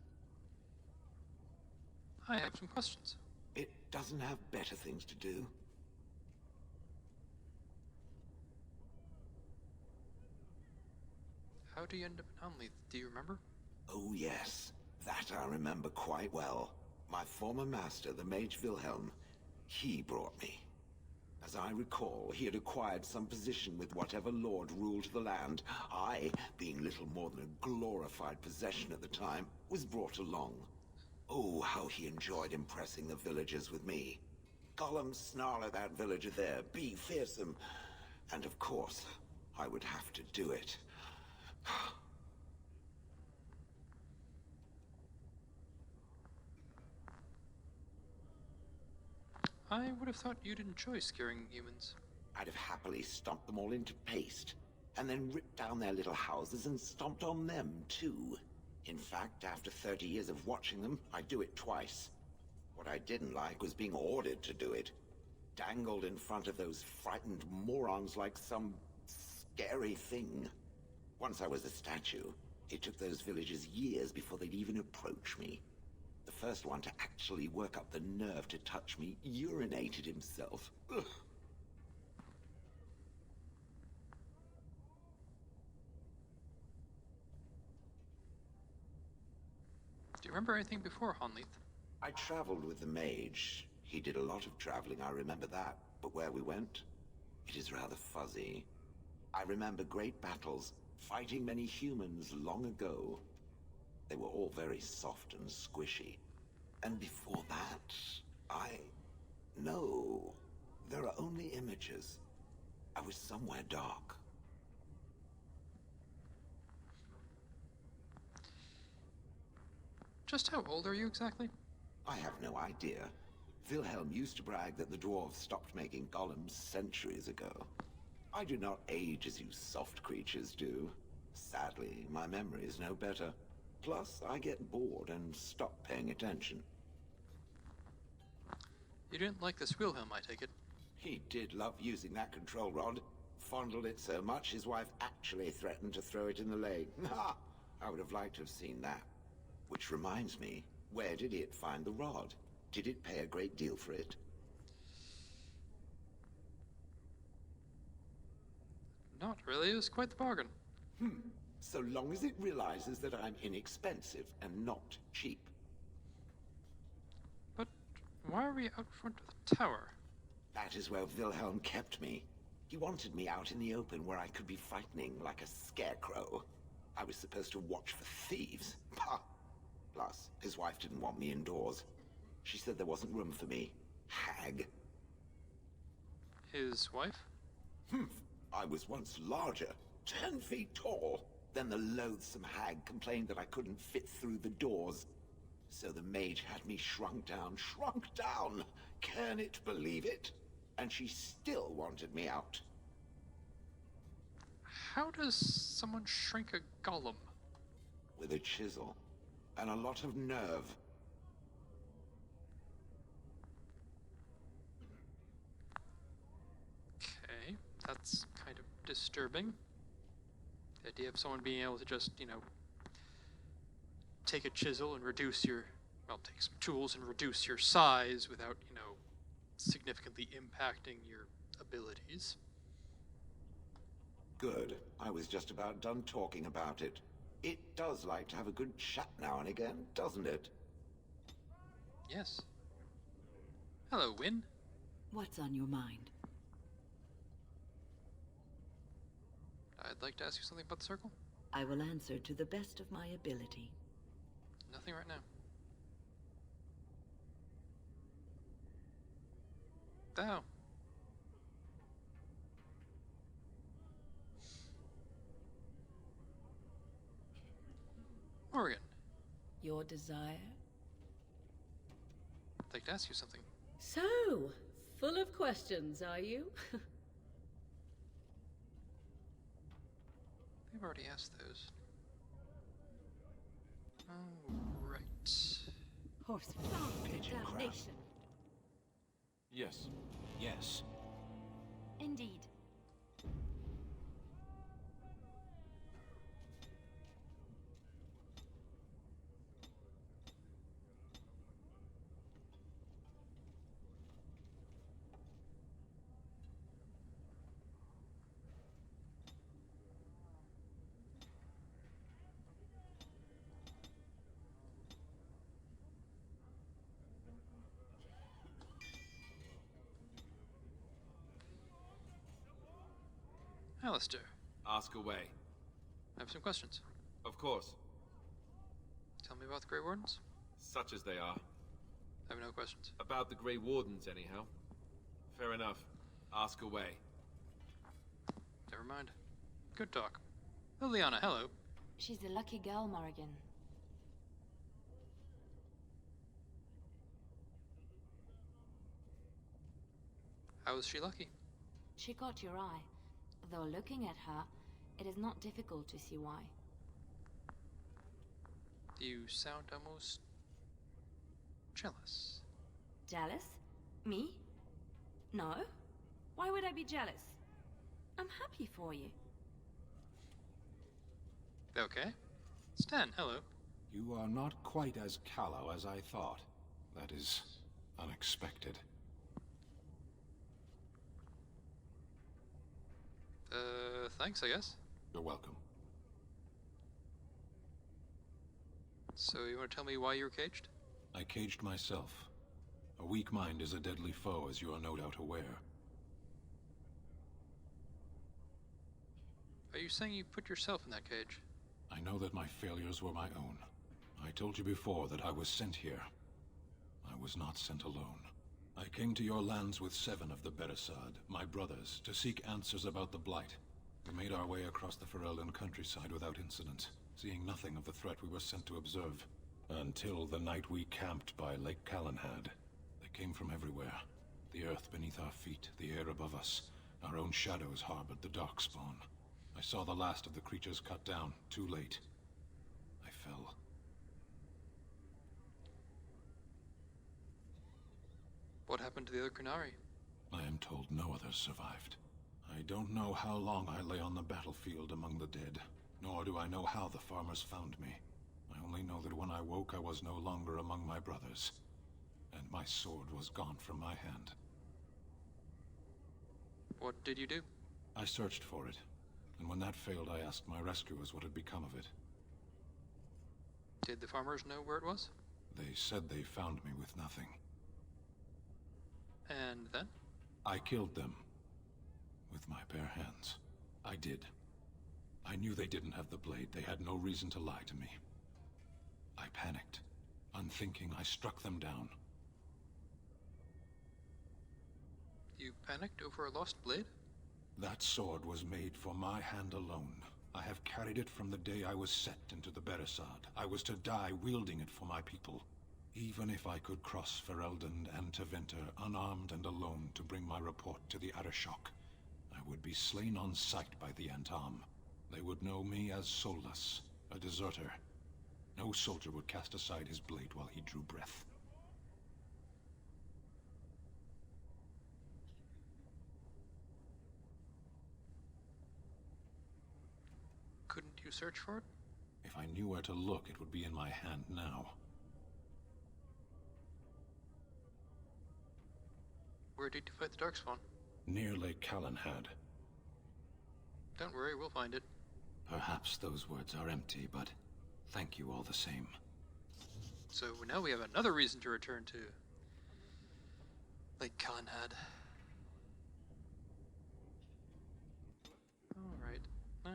I have some questions. It doesn't have better things to do. How do you end up in Unleath? Do you remember? Oh yes, that I remember quite well. My former master, the Mage Wilhelm, he brought me. As I recall, he had acquired some position with whatever lord ruled the land. I, being little more than a glorified possession at the time, was brought along. Oh, how he enjoyed impressing the villagers with me. Gollum, snarl at that villager there, be fearsome. And of course, I would have to do it. I would have thought you'd enjoy scaring humans. I'd have happily stomped them all into paste. and then ripped down their little houses and stomped on them, too. In fact, after 30 years of watching them, I'd do it twice. What I didn't like was being ordered to do it. Dangled in front of those frightened morons like some scary thing. Once I was a statue, it took those villagers years before they'd even approach me. The first one to actually work up the nerve to touch me urinated himself. Ugh. Do you remember anything before Honleith? I traveled with the mage. He did a lot of traveling, I remember that. But where we went, it is rather fuzzy. I remember great battles, fighting many humans long ago. They were all very soft and squishy. And before that, No. There are only images. I was somewhere dark. Just how old are you exactly? I have no idea. Wilhelm used to brag that the dwarves stopped making golems centuries ago. I do not age as you soft creatures do. Sadly, my memory is no better. Plus, I get bored and stop paying attention. You didn't like this Wilhelm, I take it? He did love using that control rod. Fondled it so much, his wife actually threatened to throw it in the lake. Ha! I would have liked to have seen that. Which reminds me, where did it find the rod? Did it pay a great deal for it? Not really, it was quite the bargain. So long as it realizes that I'm inexpensive and not cheap. But why are we out front of the tower? That is where Wilhelm kept me. He wanted me out in the open where I could be frightening like a scarecrow. I was supposed to watch for thieves. Pah! Plus, his wife didn't want me indoors. She said there wasn't room for me. Hag. His wife? I was once larger, 10 feet tall. Then the loathsome hag complained that I couldn't fit through the doors. So the mage had me shrunk down. Can it believe it? And she still wanted me out. How does someone shrink a golem? With a chisel. And a lot of nerve. Okay, that's kind of disturbing. The idea of someone being able to just, take a chisel and reduce your, take some tools and reduce your size without, significantly impacting your abilities. Good. I was just about done talking about it. It does like to have a good chat now and again, doesn't it? Yes. Hello, Wynne. What's on your mind? I'd like to ask you something about the circle. I will answer to the best of my ability. Nothing right now. Oh. Morgan. Your desire? I'd like to ask you something. So, full of questions, are you? We've already asked those. Oh, right. Horseman. Damnation. Yes. Yes. Indeed. Alistair, Ask away. I have some questions. Of course. Tell me about the Grey Wardens. Such as they are. I have no questions. About the Grey Wardens, anyhow. Fair enough. Ask away. Never mind. Good talk. Liliana, hello. She's a lucky girl, Morgan. How is she lucky? She caught your eye. Though looking at her, It is not difficult to see why. You sound almost jealous. Jealous? Me? No. Why would I be jealous? I'm happy for you. Okay. Stan, hello. You are not quite as callow as I thought. That is unexpected. Thanks, I guess. You're welcome. So you want to tell me why you were caged? I caged myself. A weak mind is a deadly foe, as you are no doubt aware. Are you saying you put yourself in that cage? I know that my failures were my own. I told you before that I was sent here. I was not sent alone. I came to your lands with 7 of the Beresad, my brothers, to seek answers about the Blight. We made our way across the Ferelden countryside without incident, seeing nothing of the threat we were sent to observe. Until the night we camped by Lake Calenhad. They came from everywhere. The earth beneath our feet, the air above us. Our own shadows harbored the Darkspawn. I saw the last of the creatures cut down, too late. I fell. What happened to the other Qunari? I am told no others survived. I don't know how long I lay on the battlefield among the dead, nor do I know how the farmers found me. I only know that when I woke I was no longer among my brothers, and my sword was gone from my hand. What did you do? I searched for it, and when that failed I asked my rescuers what had become of it. Did the farmers know where it was? They said they found me with nothing. And then? I killed them. With my bare hands. I did. I knew they didn't have the blade. They had no reason to lie to me. I panicked. Unthinking, I struck them down. You panicked over a lost blade? That sword was made for my hand alone. I have carried it from the day I was set into the Beresad. I was to die wielding it for my people. Even if I could cross Ferelden and Tevinter unarmed and alone to bring my report to the Arishok, I would be slain on sight by the Antam. They would know me as soulless, a deserter. No soldier would cast aside his blade while he drew breath. Couldn't you search for it? If I knew where to look, it would be in my hand now. Where did you fight the Darkspawn? Near Lake Calenhad. Don't worry, we'll find it. Perhaps those words are empty, but thank you all the same. So now we have another reason to return to Lake Calenhad. Alright, now...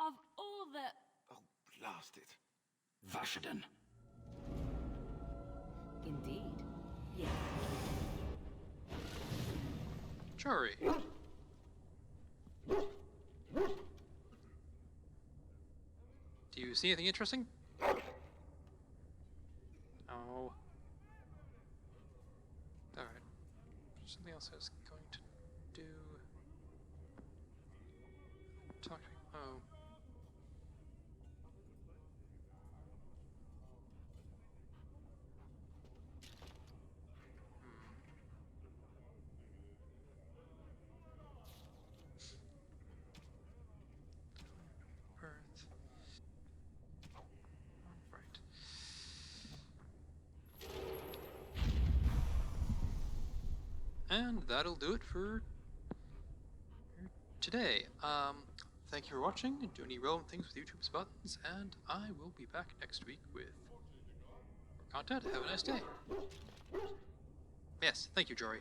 Of all the... Oh, blast it. Vashaden. Indeed. Yes. Jory. Do you see anything interesting? Oh. Alright. Something else I was going to do. Talk to me. Oh. Earth. Alright. And that'll do it for today. Thank you for watching, and do any relevant things with YouTube's buttons, and I will be back next week with more content. Have a nice day. Yes, thank you, Jory.